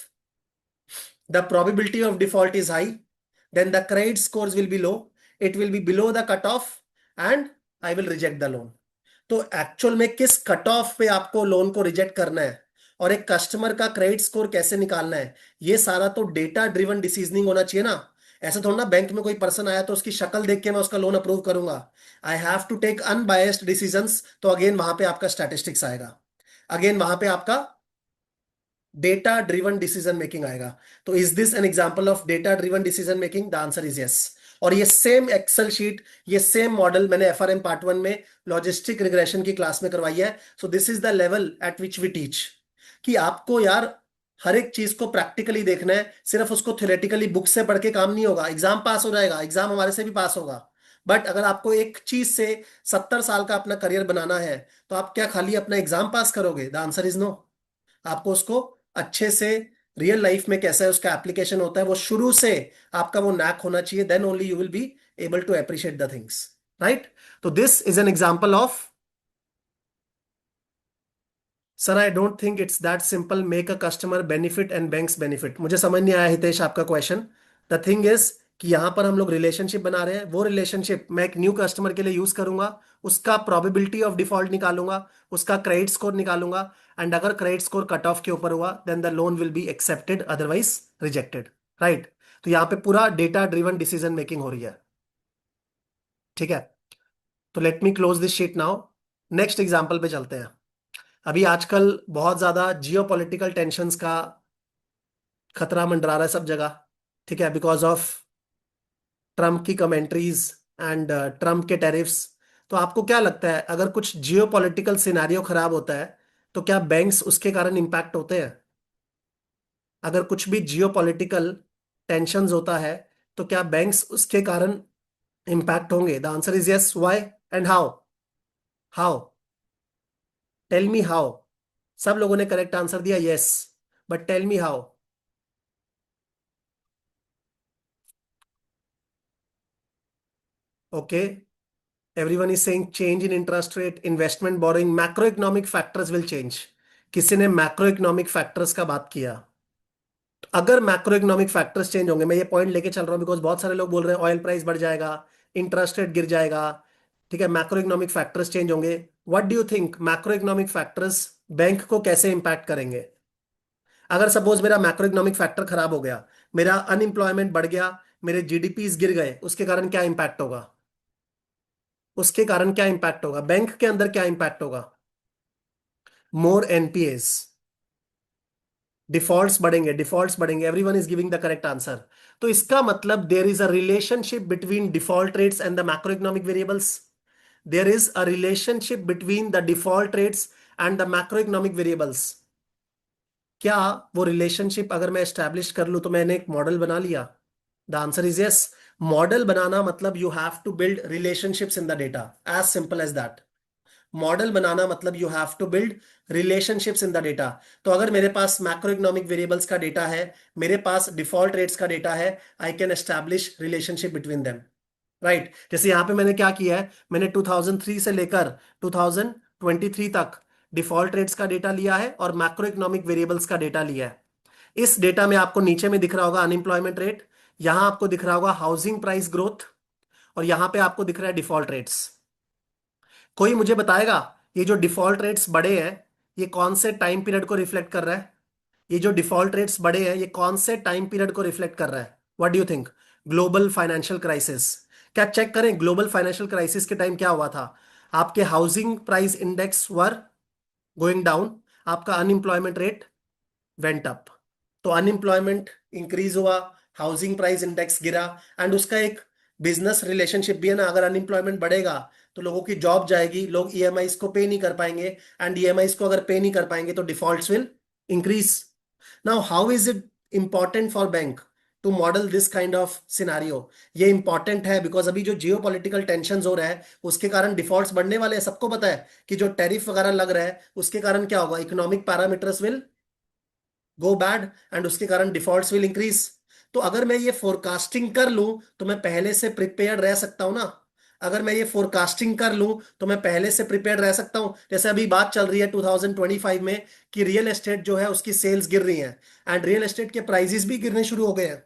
the probability of default is high, then the credit scores will be low, it will be below the cutoff, and I will reject the loan. तो actual में किस cut off पे आपको लोन को reject करना है और एक कस्टमर का क्रेडिट स्कोर कैसे निकालना है, ये सारा तो डेटा ड्रिवन डिसीजनिंग होना चाहिए ना। ऐसा थोड़ा ना बैंक में कोई पर्सन आया तो उसकी शक्ल देख के मैं उसका लोन अप्रूव करूंगा। I have to take unbiased decisions. तो अगेन वहां पे आपका स्टैटिस्टिक्स आएगा, अगेन वहां पे आपका डेटा ड्रिवन डिसीजन मेकिंग आएगा। तो is this an example of data driven decision making? The answer is yes. और ये सेम एक्सेल शीट, ये सेम मॉडल मैंने एफआरएम पार्ट वन में लॉजिस्टिक रिग्रेशन की क्लास में करवाई है। So this is the level at which we teach, कि आपको यार हर एक चीज को प्रैक्टिकली देखना है, सिर्फ उसको थ्योरेटिकली बुक से पढ़ के काम नहीं होगा। एग्जाम पास हो जाएगा, एग्जाम हमारे से भी पास होगा, बट अगर आपको एक चीज से 70 साल का अपना करियर बनाना है, तो आप क्या खाली अपना एग्जाम पास करोगे? The answer is no. आपको उसको अच्छे से रियल लाइफ में कैसा है उसका एप्लीकेशन होता है वो शुरू से आपका वो नैक होना चाहिए, then only you will be able to appreciate the things. Right. तो this is an example of, sir I don't think it's that simple, make a customer benefit and banks benefit. मुझे समझ नहीं आया हितेश आपका question. The thing is कि यहां पर हम लोग रिलेशनशिप बना रहे हैं, वो रिलेशनशिप मैं एक न्यू कस्टमर के लिए यूज करूंगा, उसका प्रोबेबिलिटी ऑफ डिफॉल्ट निकालूंगा, उसका क्रेडिट स्कोर निकालूंगा, एंड अगर क्रेडिट स्कोर कट ऑफ के ऊपर हुआ then the loan will be accepted, otherwise rejected. Right. तो यहाँ पे पूरा डेटा ड्रिवन डिसीजन मेकिंग हो रही है। ठीक है, तो let me close this sheet now. Next example पे चलते हैं। अभी आजकल बहुत ज्यादा जियो पॉलिटिकल टेंशन का खतरा मंडरा रहा है सब जगह। ठीक है, बिकॉज ऑफ ट्रम्प की कमेंट्रीज एंड ट्रम्प के टैरिफ्स। तो आपको क्या लगता है, अगर कुछ जियो पॉलिटिकल सिनेरियो खराब होता है तो क्या बैंक्स उसके कारण इंपैक्ट होते हैं? अगर कुछ भी जियो पॉलिटिकल टेंशन होता है तो क्या बैंक्स उसके कारण इंपैक्ट होंगे? The answer is yes. Why and how? How? Tell me how. सब लोगों ने करेक्ट आंसर दिया yes, but tell me how. Okay, everyone is saying change in interest rate, investment, borrowing, macro economic factors will change. किसी ने macro economic factors का बात किया। तो अगर मैक्रो इकोनॉमिक फैक्टर्स चेंज होंगे, मैं ये पॉइंट लेके चल रहा हूँ बिकॉज बहुत सारे लोग बोल रहे हैं ऑयल प्राइस बढ़ जाएगा, इंटरेस्ट रेट गिर जाएगा। ठीक है, मैक्रो इकोनॉमिक फैक्टर्स चेंज होंगे। What do you think macro economic factors bank को कैसे इंपैक्ट करेंगे? अगर सपोज मेरा मैक्रो इकोनॉमिक फैक्टर खराब हो गया, मेरा अनएम्प्लॉयमेंट बढ़ गया, मेरे जीडीपीज गिर गए, उसके कारण क्या इंपैक्ट होगा? उसके कारण क्या इंपैक्ट होगा? बैंक के अंदर क्या इंपैक्ट होगा? मोर एनपीएस, डिफॉल्ट्स बढ़ेंगे, डिफॉल्ट्स बढ़ेंगे। Everyone is giving the correct answer. तो इसका मतलब there is a relationship between default rates and the macro economic variables. There is a relationship between the default rates and the macro economic variables. क्या वो relationship अगर मैं establish कर लूं तो मैंने एक मॉडल बना लिया? The answer is yes. Model बनाना मतलब you have to build relationships in the data, as simple as that. Model बनाना मतलब you have to build relationships in the data. तो अगर मेरे पास मैक्रो इकोनॉमिक वेरिएबल्स का डेटा है, मेरे पास डिफॉल्ट रेट्स का डेटा है, I can establish relationship between them. Right, जैसे यहाँ पे मैंने क्या किया है, मैंने 2003 से लेकर 2023 तक डिफॉल्ट रेट्स का डेटा लिया है और मैक्रो इकोनॉमिक वेरिएबल्स का डेटा लिया है। इस डेटा में आपको नीचे में दिख रहा होगा अनएम्प्लॉयमेंट रेट, यहां आपको दिख रहा होगा हाउसिंग प्राइस ग्रोथ, और यहां पे आपको दिख रहा है डिफॉल्ट रेट्स। कोई मुझे बताएगा ये जो डिफॉल्ट रेट्स बढ़े हैं, ये कौन से टाइम पीरियड को रिफ्लेक्ट कर रहा है? ये जो डिफॉल्ट रेट्स बढ़े हैं, ये कौन से टाइम पीरियड को रिफ्लेक्ट कर रहा है? What do you think? Global financial crisis. क्या चेक करें ग्लोबल फाइनेंशियल क्राइसिस के टाइम क्या हुआ था? आपके housing price index were going down, आपका अनएम्प्लॉयमेंट रेट वेंट अप। तो अनएम्प्लॉयमेंट इंक्रीज हुआ, हाउसिंग प्राइस इंडेक्स गिरा, एंड उसका एक बिजनेस रिलेशनशिप भी है ना। अगर अनएम्प्लॉयमेंट बढ़ेगा तो लोगों की जॉब जाएगी, लोग ईएमआईस को पे नहीं कर पाएंगे, एंड ईएमआईस को अगर पे नहीं कर पाएंगे तो defaults will increase. Now how is it important for bank to model this kind of scenario? ये इंपॉर्टेंट है बिकॉज अभी जो जियो पॉलिटिकल टेंशन हो रहा है उसके कारण डिफॉल्ट्स बढ़ने वाले हैं। सबको पता है कि जो टैरिफ वगैरह लग रहा है उसके कारण क्या होगा, economic parameters will go bad, and उसके कारण डिफॉल्ट्स विल इंक्रीज। तो अगर मैं ये फोरकास्टिंग कर लूं तो मैं पहले से प्रिपेयर्ड रह सकता हूं ना। अगर मैं ये फोरकास्टिंग कर लूं तो मैं पहले से प्रिपेयर्ड रह सकता हूं। जैसे अभी बात चल रही है 2025 में कि रियल एस्टेट जो है उसकी सेल्स गिर रही हैं, एंड रियल एस्टेट के प्राइजेस भी गिरने शुरू हो गए हैं।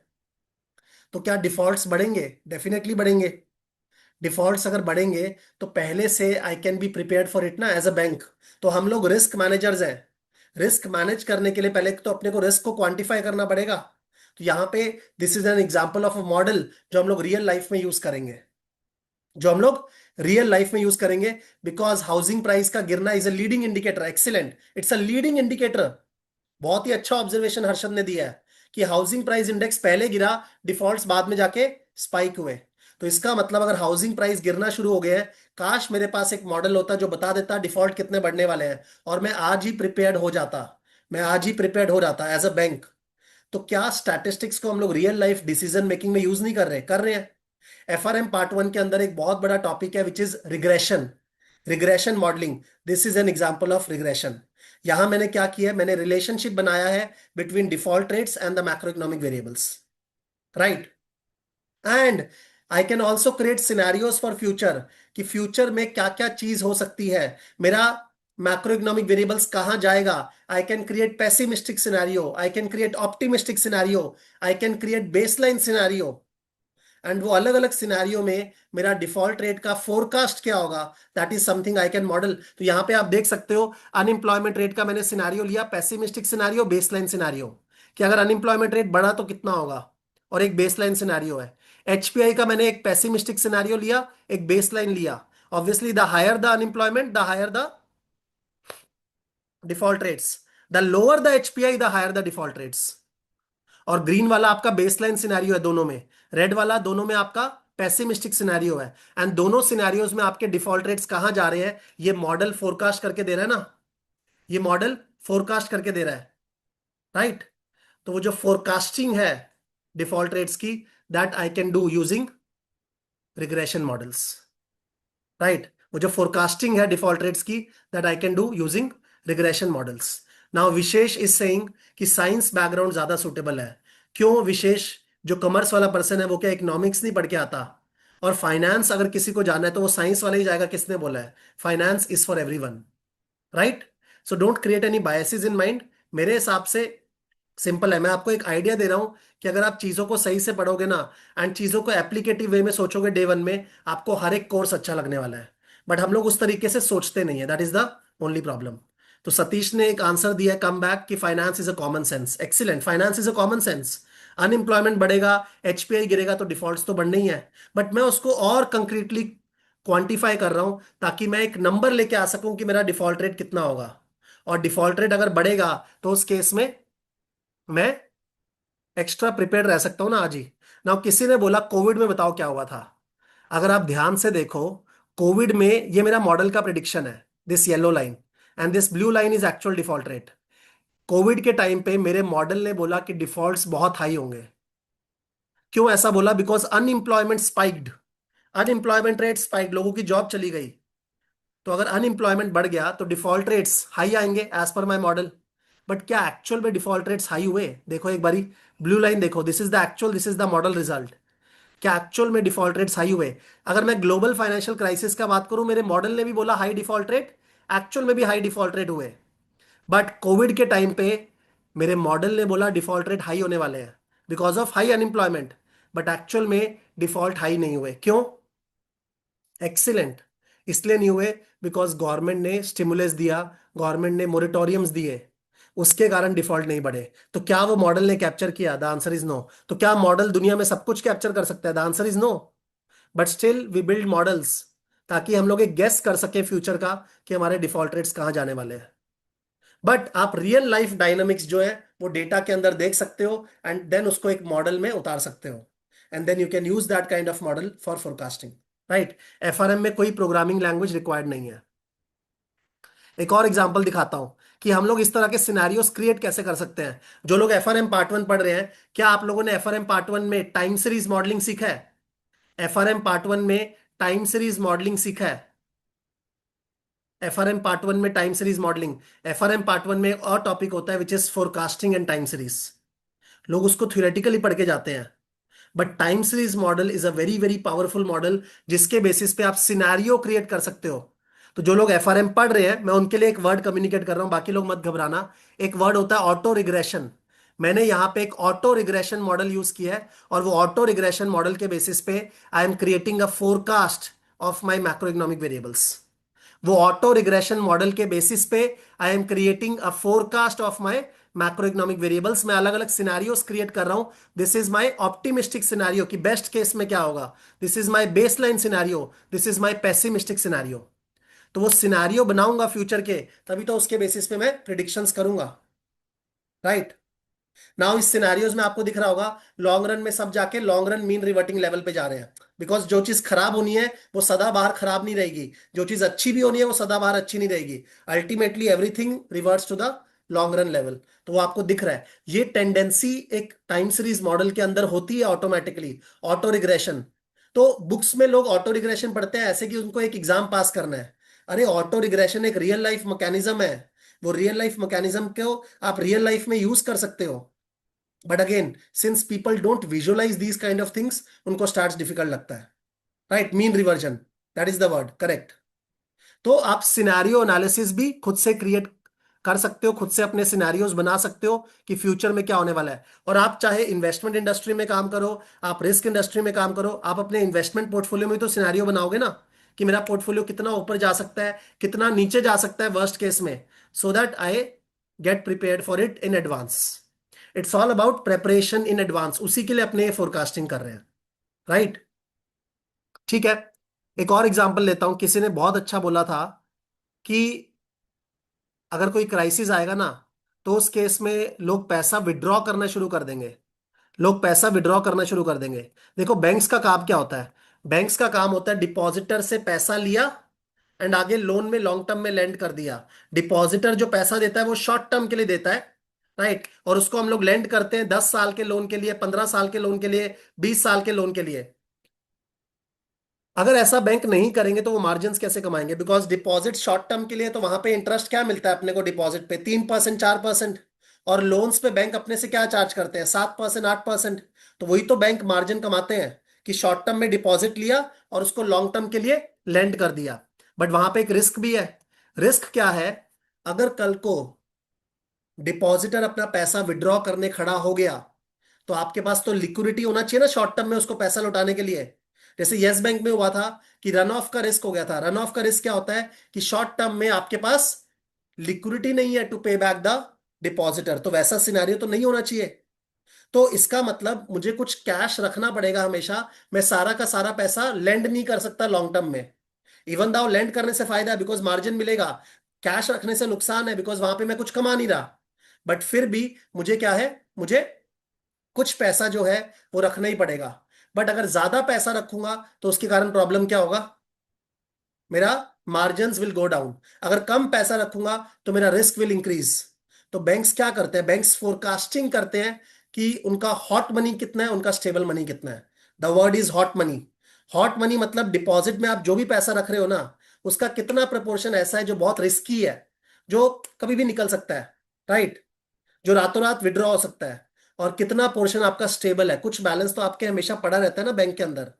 तो क्या डिफॉल्ट्स बढ़ेंगे? डेफिनेटली बढ़ेंगे। डिफॉल्ट्स अगर बढ़ेंगे तो पहले से I can be prepared for it ना, एज अ बैंक। तो हम लोग रिस्क मैनेजर्स हैं। रिस्क मैनेज करने के लिए पहले तो अपने को रिस्क को क्वांटिफाई करना पड़ेगा। तो यहाँ पे this is an example of a model जो हम लोग रियल लाइफ में यूज करेंगे, जो हम लोग रियल लाइफ में यूज करेंगे। बिकॉज हाउसिंग प्राइस का गिरना is a leading indicator. Excellent, it's a leading indicator. बहुत ही अच्छा ऑब्जर्वेशन हर्षद ने दिया है कि हाउसिंग प्राइस इंडेक्स पहले गिरा, डिफॉल्ट्स बाद में जाके स्पाइक हुए। तो इसका मतलब अगर हाउसिंग प्राइस गिरना शुरू हो गया है, काश मेरे पास एक मॉडल होता जो बता देता डिफॉल्ट कितने बढ़ने वाले हैं, और मैं आज ही प्रिपेयर्ड हो जाता। मैं आज ही प्रिपेयर्ड हो जाता एज अ बैंक। तो क्या स्टैटिस्टिक्स को हम लोग रियल लाइफ डिसीजन मेकिंग में यूज नहीं कर रहे? कर रहे हैं। एफआरएम पार्ट वन के अंदर एक बहुत बड़ा टॉपिक है which is regression. Regression modelling, this is an example of regression. यहां मैंने क्या किया है, मैंने रिलेशनशिप बनाया है between default rates and the macro economic variables. Right, and I can also create scenarios for future, कि फ्यूचर में क्या क्या चीज हो सकती है, मेरा मैक्रो इकोनॉमिक वेरिएबल्स कहां जाएगा। I can create pessimistic scenario, I can create optimistic scenario, I can create baseline scenario, and वो अलग अलग सिनेरियो में मेरा डिफॉल्ट रेट का फोरकास्ट क्या होगा, that is something I can model. तो यहां पे आप देख सकते हो अनएम्प्लॉयमेंट रेट का मैंने सिनेरियो लिया, पेसिमिस्टिक सिनेरियो, बेसलाइन सिनेरियो, कि अगर अनएम्प्लॉयमेंट रेट बढ़ा तो कितना होगा, और एक बेसलाइन सिनेरियो है। एचपीआई का मैंने एक पेसिमिस्टिक सिनेरियो लिया, एक बेसलाइन लिया। Obviously the higher the unemployment the higher the default rates, the lower the HPI the higher the default rates. और ग्रीन वाला आपका बेसलाइन सिनेरियो है दोनों में, रेड वाला दोनों में आपका पेसिमिस्टिक सिनेरियो है। एंड दोनों सिनेरियोज में आपके डिफॉल्ट रेट्स कहां जा रहे हैं, ये मॉडल फोरकास्ट करके दे रहा है ना। ये मॉडल फोरकास्ट करके दे रहा है। राइट, तो वो जो फोरकास्टिंग है डिफॉल्ट रेट्स की, that I can do using regression models. Right, वो जो फोरकास्टिंग है डिफॉल्ट रेट्स की, that I can do using regression models. Now Vishesh is saying कि साइंस बैकग्राउंड ज्यादा सुटेबल है। क्यों विशेष? जो कॉमर्स वाला पर्सन है वो क्या इकोनॉमिक्स नहीं पढ़ के आता? और फाइनेंस अगर किसी को जाना है तो वो साइंस वाला ही जाएगा। किसने बोला है? Finance is for everyone. Right, so don't create any biases in mind. मेरे हिसाब से सिंपल है। मैं आपको एक आइडिया दे रहा हूं कि अगर आप चीजों को सही से पढ़ोगे ना, एंड चीजों को एप्लीकेटिव वे में सोचोगे डे वन में, आपको हर एक कोर्स अच्छा लगने वाला है। बट हम लोग उस तरीके से सोचते नहीं है, that is the only problem. तो सतीश ने एक आंसर दिया है कम बैक, कि finance is a common sense. Excellent, finance is a common sense. Unemployment बढ़ेगा, एचपीआई गिरेगा, तो डिफॉल्ट्स तो बढ़ने ही है। बट मैं उसको और कंक्रीटली क्वांटिफाई कर रहा हूं ताकि मैं एक नंबर लेके आ सकूं कि मेरा डिफॉल्ट रेट कितना होगा। और डिफॉल्ट रेट अगर बढ़ेगा तो उस केस में मैं एक्स्ट्रा प्रिपेयर्ड रह सकता हूं ना आज ही। ना किसी ने बोला कोविड में बताओ क्या हुआ था। अगर आप ध्यान से देखो, कोविड में, ये मेरा मॉडल का प्रिडिक्शन है, this yellow line and this blue line is actual default rate. Covid के टाइम पे मेरे मॉडल ने बोला कि डिफॉल्ट्स बहुत हाई होंगे। क्यों ऐसा बोला? Because unemployment spiked. Unemployment rate spike, लोगों की जॉब चली गई। तो अगर अनएम्प्लॉयमेंट बढ़ गया तो डिफॉल्ट रेट्स हाई आएंगे as per my model. But क्या एक्चुअल में डिफॉल्ट रेट्स हाई हुए? देखो एक बारी, ब्लू लाइन देखो, this is the actual, this is the model result. क्या एक्चुअल में डिफॉल्ट रेट्स हाई हुए? अगर मैं ग्लोबल फाइनेंशियल क्राइसिस का बात करूं, मेरे मॉडल ने भी बोला हाई डिफॉल्ट रेट, एक्चुअल में भी हाई डिफॉल्ट रेट हुए। बट कोविड के टाइम पे मेरे मॉडल ने बोला डिफॉल्ट रेट हाई होने वाले हैं because of high unemployment. But actual में डिफॉल्ट हाई नहीं हुए। क्यों? एक्सीलेंट। इसलिए नहीं हुए बिकॉज गवर्नमेंट ने स्टिमुलस दिया, गवर्नमेंट ने मोरिटोरियम्स दिए, उसके कारण डिफॉल्ट नहीं बढ़े। तो क्या वो मॉडल ने कैप्चर किया? The answer is no. तो क्या मॉडल दुनिया में सब कुछ कैप्चर कर सकता है? The answer is no. But still we build models ताकि हम लोग एक गेस कर सके फ्यूचर का कि हमारे डिफॉल्ट रेट्स कहाँ जाने वाले हैं। बट आप रियल लाइफ डायनामिक्स जो है वो डेटा के अंदर देख सकते हो एंड देन उसको एक मॉडल में उतार सकते हो, and then you can use that kind of model for forecasting. Right? FRM में कोई प्रोग्रामिंग लैंग्वेज रिक्वायर्ड नहीं है। एक और एग्जांपल दिखाता हूं कि हम लोग इस तरह के सिनेरियोस क्रिएट कैसे कर सकते हैं। जो लोग एफआरएम पार्ट वन पढ़ रहे हैं, क्या आप लोगों ने एफआरएम पार्ट वन में टाइम सीरीज मॉडलिंग सीखा है? एफआरएम पार्ट वन में टाइम सीरीज मॉडलिंग सीखा है? एफआरएम पार्ट वन में time series modelling, FRM part one में एक और टॉपिक होता है which is forecasting and time series. लोग उसको थ्योरेटिकली पढ़ के जाते हैं, but time series model is a very very powerful model जिसके बेसिस पे आप सिनेरियो क्रिएट कर सकते हो। तो जो लोग एफआरएम पढ़ रहे हैं, मैं उनके लिए एक वर्ड कम्युनिकेट कर रहा हूं, बाकी लोग मत घबराना। एक वर्ड होता है ऑटो रिग्रेशन। मैंने यहां पे एक ऑटो रिग्रेशन मॉडल यूज किया है, और वो ऑटो रिग्रेशन मॉडल के बेसिस पे I am creating a forecast of my macro economic variables. वो ऑटो रिग्रेशन मॉडल के बेसिस पे I am creating a forecast of my macro economic variables. मैं अलग अलग सिनारियोस क्रिएट कर रहा हूं। This is my optimistic scenario कि बेस्ट केस में क्या होगा, this is my baseline scenario, this is my pessimistic scenario. तो वो सिनारियो बनाऊंगा फ्यूचर के, तभी तो उसके बेसिस पे मैं प्रिडिक्शंस करूंगा। राइट? नाउ इस सिनेरियोज में आपको दिख रहा होगा लॉन्ग रन में सब जाके long run mean reverting level पे जा रहे हैं, बिकॉज जो चीज खराब होनी है वो सदाबहार खराब नहीं रहेगी, जो चीज अच्छी भी होनी है वो सदाबहार अच्छी नहीं रहेगी। Ultimately everything reverts to the long run level. तो वो आपको दिख रहा है, ये टेंडेंसी एक टाइम सीरीज मॉडल के अंदर होती है ऑटोमेटिकली, ऑटो रिग्रेशन। तो बुक्स में लोग ऑटो रिग्रेशन पढ़ते हैं ऐसे कि उनको एक एग्जाम पास करना है। अरे ऑटो रिग्रेशन एक रियल लाइफ मैकेनिज्म है। वो रियल लाइफ मैकेनिज्म को आप रियल लाइफ में यूज कर सकते हो। But again, since people don't visualize these kind of things, उनको स्टार्ट डिफिकल्ट लगता है। Right? Mean reversion, that is the word, correct. तो आप सिनेरियो एनालिसिस भी खुद से क्रिएट कर सकते हो, खुद से अपने सिनेरियोज बना सकते हो कि फ्यूचर में क्या होने वाला है। और आप चाहे इन्वेस्टमेंट इंडस्ट्री में काम करो, आप रिस्क इंडस्ट्री में काम करो, आप अपने इन्वेस्टमेंट पोर्टफोलियो में तो सिनेरियो बनाओगे ना कि मेरा पोर्टफोलियो कितना ऊपर जा सकता है, कितना नीचे जा सकता है वर्स्ट केस में, so that I get prepared for it in advance. It's all about preparation in advance, उसी के लिए अपने फोरकास्टिंग कर रहे हैं। राइट? ठीक है। एक और एग्जांपल लेता हूं। किसी ने बहुत अच्छा बोला था कि अगर कोई क्राइसिस आएगा ना, तो उस केस में लोग पैसा विड्रॉ करना शुरू कर देंगे। लोग पैसा विड्रॉ करना शुरू कर देंगे। देखो बैंक्स का काम क्या होता है? बैंक्स का काम होता है डिपॉजिटर से पैसा लिया एंड आगे लोन में लॉन्ग टर्म में लेंड कर दिया। डिपॉजिटर जो पैसा देता है वो शॉर्ट टर्म के लिए देता है। राइट? और उसको हम लोग लेंड करते हैं 10 साल के लोन के लिए, 15 साल के लोन के लिए, 20 साल के लोन के लिए। अगर ऐसा बैंक नहीं करेंगे तो वो मार्जिन कैसे कमाएंगे? बिकॉज डिपॉजिट शॉर्ट टर्म के लिए, तो वहां पे इंटरेस्ट क्या मिलता है अपने को? डिपॉजिट पे 3%, 4%। और लोन्स पे बैंक अपने से क्या चार्ज करते हैं? 7%, 8%। तो वही तो बैंक मार्जिन कमाते हैं कि शॉर्ट टर्म में डिपॉजिट लिया और उसको लॉन्ग टर्म के लिए लेंड कर दिया। बट वहां पे एक रिस्क भी है। रिस्क क्या है? अगर कल को डिपॉजिटर अपना पैसा विड्रॉ करने खड़ा हो गया, तो आपके पास तो लिक्विडिटी होना चाहिए ना शॉर्ट टर्म में उसको पैसा लौटाने के लिए। जैसे यस बैंक में हुआ था कि रन ऑफ का रिस्क हो गया था। रन ऑफ का रिस्क क्या होता है कि शॉर्ट टर्म में आपके पास लिक्विडिटी नहीं है to pay back the depositor. तो वैसा सिनेरियो तो नहीं होना चाहिए। तो इसका मतलब मुझे कुछ कैश रखना पड़ेगा हमेशा। मैं सारा का सारा पैसा लेंड नहीं कर सकता लॉन्ग टर्म में। इवन दाउ लेंड करने से फायदा है बिकॉज मार्जिन मिलेगा, कैश रखने से नुकसान है बिकॉज वहां पे मैं कुछ कमा नहीं रहा। बट फिर भी मुझे क्या है, मुझे कुछ पैसा जो है वो रखना ही पड़ेगा। बट अगर ज्यादा पैसा रखूंगा तो उसके कारण प्रॉब्लम क्या होगा? मेरा मार्जिन्स विल गो डाउन। अगर कम पैसा रखूंगा तो मेरा रिस्क विल इंक्रीज। तो बैंक्स क्या करते हैं? बैंक्स फोरकास्टिंग करते हैं कि उनका हॉट मनी कितना है, उनका स्टेबल मनी कितना है। The word is hot money. Hot money मतलब डिपॉजिट में आप जो भी पैसा रख रहे हो ना, उसका कितना प्रपोर्शन ऐसा है जो बहुत रिस्की है, जो कभी भी निकल सकता है, राइट, जो रातों रात विड्रॉ हो सकता है, और कितना पोर्शन आपका स्टेबल है, कुछ बैलेंस तो आपके हमेशा पड़ा रहता है ना बैंक के अंदर।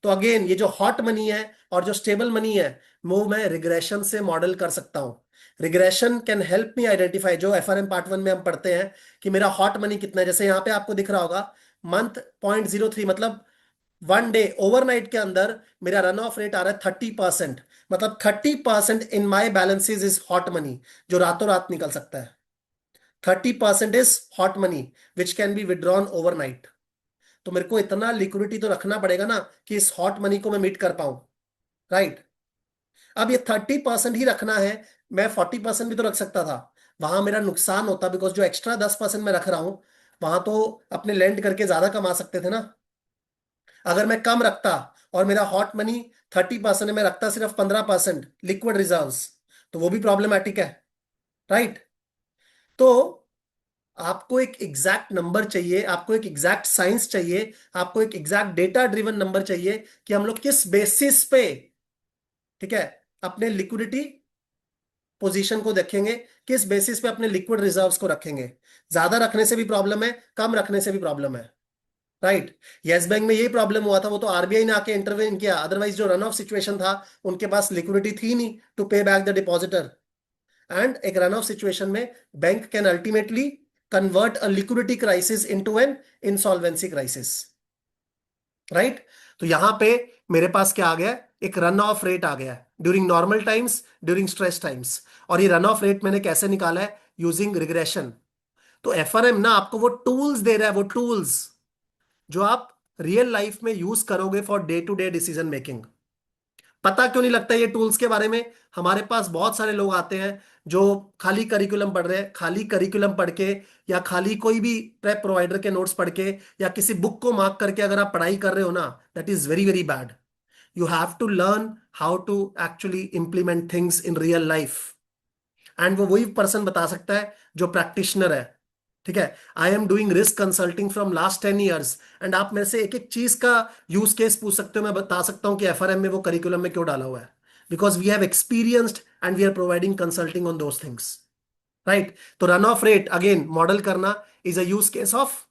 तो अगेन ये जो हॉट मनी है और जो स्टेबल मनी है, वो मैं रिग्रेशन से मॉडल कर सकता हूं। Regression can help me identify, जो एफआरएम पार्ट वन में हम पढ़ते हैं कि मेरा हॉट मनी कितना है। जैसे यहाँ पे आपको दिख रहा होगा मंथ 0.03, मतलब वन डे ओवरनाइट के अंदर मेरा रन ऑफ रेट आ रहा है 30%। मतलब 30% इन माई बैलेंसेज इज हॉट मनी, जो रातों रात निकल सकता है। 30% is hot money which can be withdrawn overnight. तो मेरे को इतना लिक्विडिटी तो रखना पड़ेगा ना कि इस हॉट मनी को मैं मीट कर पाऊं, राइट। अब ये 30% ही रखना है, मैं 40% भी तो रख सकता था। वहां मेरा नुकसान होता, बिकॉज जो एक्स्ट्रा 10% मैं रख रहा हूं, वहां तो अपने लेंड करके ज्यादा कमा सकते थे ना। अगर मैं कम रखता और मेरा हॉट मनी 30% है, मैं रखता सिर्फ 15% लिक्विड रिजर्व्स, तो वो भी प्रॉब्लमैटिक है, राइट। तो आपको एक एग्जैक्ट नंबर चाहिए, आपको एक एग्जैक्ट साइंस चाहिए, आपको एक एग्जैक्ट डेटा ड्रिवन नंबर चाहिए कि हम लोग किस बेसिस पे, ठीक है, अपने लिक्विडिटी पोजीशन को देखेंगे, किस बेसिस पे अपने लिक्विड रिजर्व्स को रखेंगे। ज्यादा रखने से भी प्रॉब्लम है, कम रखने से भी प्रॉब्लम है, राइट। यस बैंक में यही प्रॉब्लम हुआ था, वो तो आरबीआई ने आके इंटरवेन किया, अदरवाइज जो रन ऑफ सिचुएशन था, उनके पास लिक्विडिटी थी नहीं to pay back the depositor. And एक रन ऑफ सिचुएशन में bank can ultimately convert a liquidity crisis into an insolvency crisis, right. तो यहां पे मेरे पास क्या आ गया, एक रन ऑफ रेट आ गया during normal times, during stress times. और ये रन ऑफ रेट मैंने कैसे निकाला है, यूजिंग रिग्रेशन। तो एफआरएम ना आपको वो टूल्स दे रहा है, वो टूल्स जो आप रियल लाइफ में यूज करोगे for day to day decision making. पता क्यों नहीं लगता ये टूल्स के बारे में? हमारे पास बहुत सारे लोग आते हैं जो खाली करिकुलम पढ़ रहे हैं, खाली करिकुलम पढ़ के, या खाली कोई भी प्रेप प्रोवाइडर के नोट्स पढ़ के, या किसी बुक को मार्क करके अगर आप पढ़ाई कर रहे हो ना, that is very very bad. You have to learn how to actually implement things in real life. And वो वही पर्सन बता सकता है जो प्रैक्टिशनर है, ठीक है। I am doing risk consulting from last 10 years, and आप मेरे से एक एक चीज का यूज केस पूछ सकते हो, मैं बता सकता हूं कि एफआरएम में वो करिकुलम में क्यों डाला हुआ है, because we have experienced and we are providing consulting on those things, right. तो run off rate again model करना is a use case of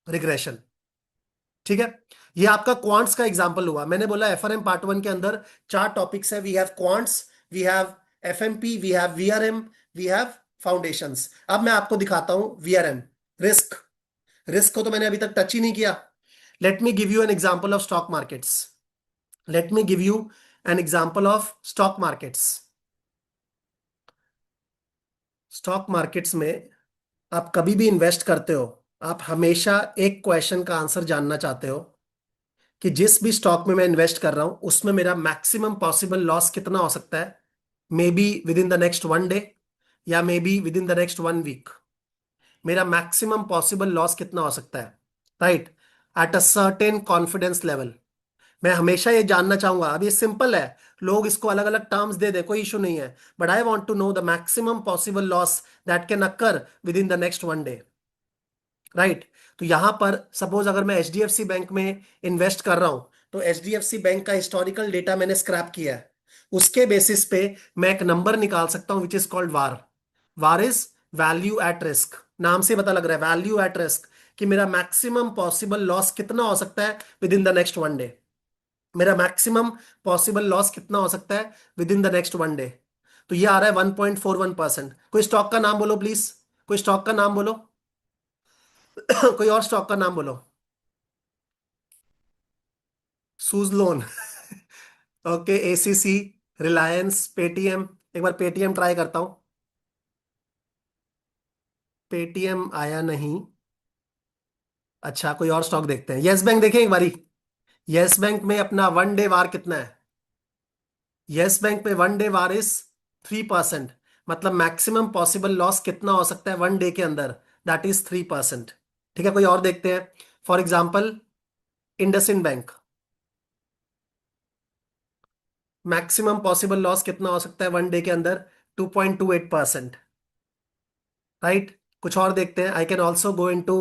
regression, ठीक है। ये आपका क्वांट्स का एग्जांपल हुआ। मैंने बोला एफआरएम पार्ट वन के अंदर चार टॉपिक्स है, we have quants, we have FMP, we have VRM, we have foundations. अब मैं आपको दिखाता हूं वीआरएम, रिस्क। रिस्क को तो मैंने अभी तक टच ही नहीं किया। Let me give you N example of stock markets. Let me give you N example of stock markets. Stock markets में आप कभी भी इन्वेस्ट करते हो, आप हमेशा एक क्वेश्चन का आंसर जानना चाहते हो कि जिस भी स्टॉक में मैं इन्वेस्ट कर रहा हूं उसमें मेरा मैक्सिमम पॉसिबल लॉस कितना हो सकता है, maybe within the next one day, या maybe within the next one week. मेरा मैक्सिमम पॉसिबल लॉस कितना हो सकता है, right, at a certain confidence level. मैं हमेशा ये जानना चाहूंगा। अब ये सिंपल है, लोग इसको अलग अलग टर्म्स दे दे, कोई इशू नहीं है, but I want to know the maximum possible loss that can occur within the next one day, right. तो यहां पर सपोज अगर मैं एचडीएफसी बैंक में इन्वेस्ट कर रहा हूं, तो एचडीएफसी बैंक का हिस्टोरिकल डेटा मैंने स्क्रैप किया है, उसके बेसिस पे मैं एक नंबर निकाल सकता हूं विच is called war. War is value at risk, नाम से पता लग रहा है वैल्यू एट रिस्क, कि मेरा मैक्सिमम पॉसिबल लॉस कितना हो सकता है with in the next one day. मेरा मैक्सिमम पॉसिबल लॉस कितना हो सकता है with in the next one day. तो ये आ रहा है 1.41%। कोई स्टॉक का नाम बोलो प्लीज, कोई स्टॉक का नाम बोलो। कोई और स्टॉक का नाम बोलो। Suzlon. Okay, ACC, Reliance, Paytm. एक बार पेटीएम ट्राई करता हूं। पेटीएम आया नहीं। अच्छा, कोई और स्टॉक देखते हैं। यस बैंक देखें एक बारी। यस बैंक में अपना वन डे वार कितना है? यस बैंक पे वन डे वार इज 3%। मतलब मैक्सिमम पॉसिबल लॉस कितना हो सकता है वन डे के अंदर, दैट इज 3%। ठीक है, कोई और देखते हैं। For example IndusInd bank, maximum possible loss कितना हो सकता है वन डे के अंदर? 2.28%, राइट। कुछ और देखते हैं। I can also go into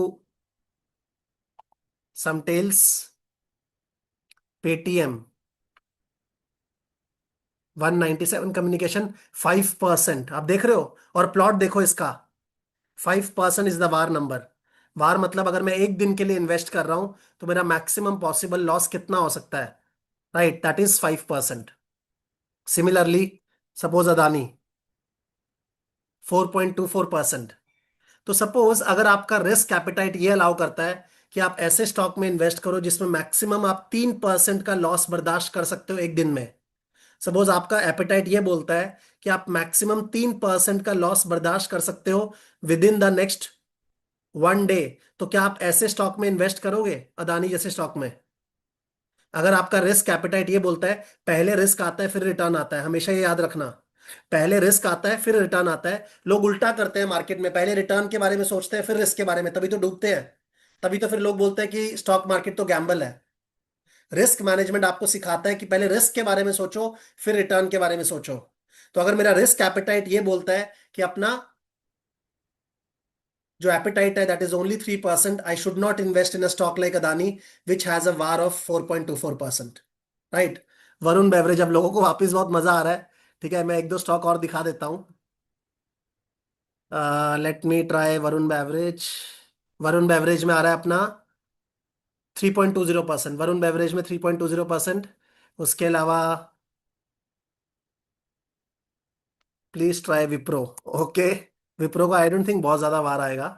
some tails. Paytm, 197 communication, 5%, आप देख रहे हो। और प्लॉट देखो इसका, 5% इज द वार नंबर। वार मतलब अगर मैं एक दिन के लिए इन्वेस्ट कर रहा हूं तो मेरा मैक्सिमम पॉसिबल लॉस कितना हो सकता है, right, that is 5%। Similarly, suppose Adani 4.24%। तो सपोज अगर आपका रिस्क एपेटाइट ये अलाउ करता है कि आप ऐसे स्टॉक में इन्वेस्ट करो जिसमें मैक्सिमम आप 3% का लॉस बर्दाश्त कर सकते हो एक दिन में। सपोज आपका एपेटाइट ये बोलता है कि आप मैक्सिमम 3% का लॉस बर्दाश्त कर सकते हो with in the next 1 day. तो क्या आप ऐसे स्टॉक में इन्वेस्ट करोगे, अदानी जैसे स्टॉक में? अगर आपका रिस्क एपेटाइट ये बोलता है, पहले रिस्क आता है फिर रिटर्न आता है, हमेशा ये याद रखना। पहले रिस्क आता है फिर रिटर्न आता है। लोग उल्टा करते हैं मार्केट में, पहले रिटर्न के बारे में सोचते हैं फिर रिस्क के बारे में, तभी तो डूबते हैं। तभी तो फिर लोग बोलते हैं कि स्टॉक मार्केट तो गैम्बल है। रिस्क मैनेजमेंट आपको सिखाता है कि पहले रिस्क के बारे में सोचो, फिर रिटर्न के बारे में सोचो। तो अगर मेरा रिस्क एपेटाइट ये बोलता है कि अपना जो एपेटाइट है that is only 3%, I should not invest in a stock like Adani which has a war of 4.24%, right. Varun beverage, अब लोगों को वापस बहुत मजा आ रहा है। ठीक है, मैं एक दो स्टॉक और दिखा देता हूँ। Late me try Varun beverage. Varun beverage में आ रहा है अपना 3.20%, वरुण बेवरेज में 3.20%। उसके अलावा please try Wipro. Okay, Wipro का आई डोंट थिंक बहुत ज्यादा बार आएगा।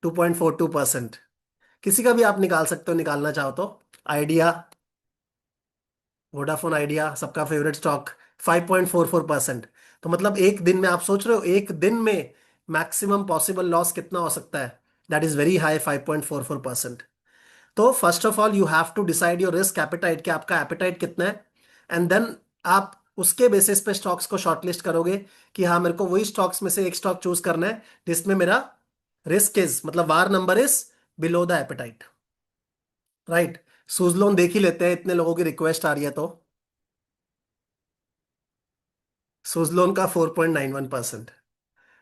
2.42%। किसी का भी आप निकाल सकते हो, निकालना चाहो तो। आइडिया, वोडाफोन आइडिया, सबका फेवरेट स्टॉक, 5.44%। तो मतलब एक दिन में आप सोच रहे हो एक दिन में मैक्सिमम पॉसिबल लॉस कितना हो सकता है, दैट इज वेरी हाई, 5.44%। तो first of all you have to decide your risk appetite, कि आपका एपेटाइट कितना है। एंड देन आप उसके बेसिस पे स्टॉक्स को शॉर्टलिस्ट करोगे कि हाँ मेरे को वही स्टॉक्स में से एक स्टॉक चूज करना है जिसमें मेरा रिस्क इज, मतलब VaR number is below the appetite, right. Suzlon देख ही लेते हैं, इतने लोगों की रिक्वेस्ट आ रही है तो। सूजलोन का 4.91%,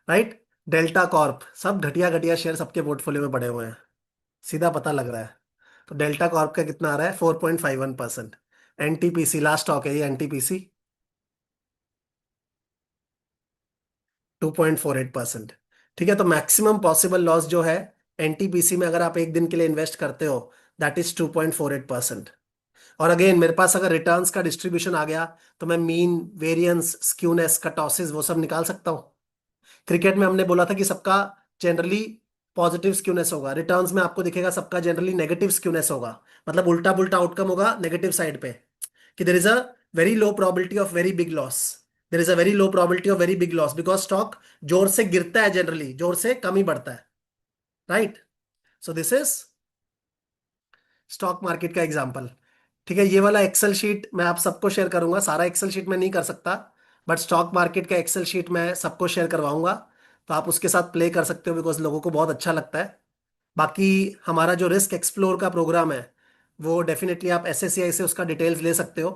राइट। डेल्टा कॉर्प, सब घटिया घटिया शेयर सबके पोर्टफोलियो में पड़े हुए हैं, सीधा पता लग रहा है। तो डेल्टा कॉर्प का कितना आ रहा है, 4.51%। एनटीपीसी लास्ट स्टॉक है ये, एनटीपीसी 2.48%। ठीक है, तो मैक्सिमम पॉसिबल लॉस जो है एनटीपीसी में, अगर आप एक दिन के लिए इन्वेस्ट करते हो, दैट इज 2.48%। और अगेन मेरे पास अगर रिटर्न्स का डिस्ट्रीब्यूशन आ गया तो मैं मीन, वेरियंस, स्क्यूनेस, कटॉसिस वो सब निकाल सकता हूँ। क्रिकेट में हमने बोला था कि सबका जनरली पॉजिटिव स्क्यूनेस होगा, रिटर्न्स में आपको दिखेगा सबका जनरली नेगेटिव स्क्यूनेस होगा। मतलब उल्टा पुल्टा आउटकम होगा नेगेटिव साइड पे, कि there is a very low probability of very big loss. There is a very low probability of very big loss because stock जोर से गिरता है, जनरली जोर से कम ही बढ़ता है, right. So this is stock market का एग्जाम्पल। ठीक है, ये वाला एक्सेल शीट मैं आप सबको शेयर करूंगा, सारा एक्सेल शीट मैं नहीं कर सकता, बट स्टॉक मार्केट का एक्सेल शीट मैं सबको शेयर करवाऊंगा। तो आप उसके साथ प्ले कर सकते हो बिकॉज लोगों को बहुत अच्छा लगता है। बाकी हमारा जो रिस्क एक्सप्लोर का प्रोग्राम है वो डेफिनेटली आप एसएससीआई से उसका डिटेल्स ले सकते हो।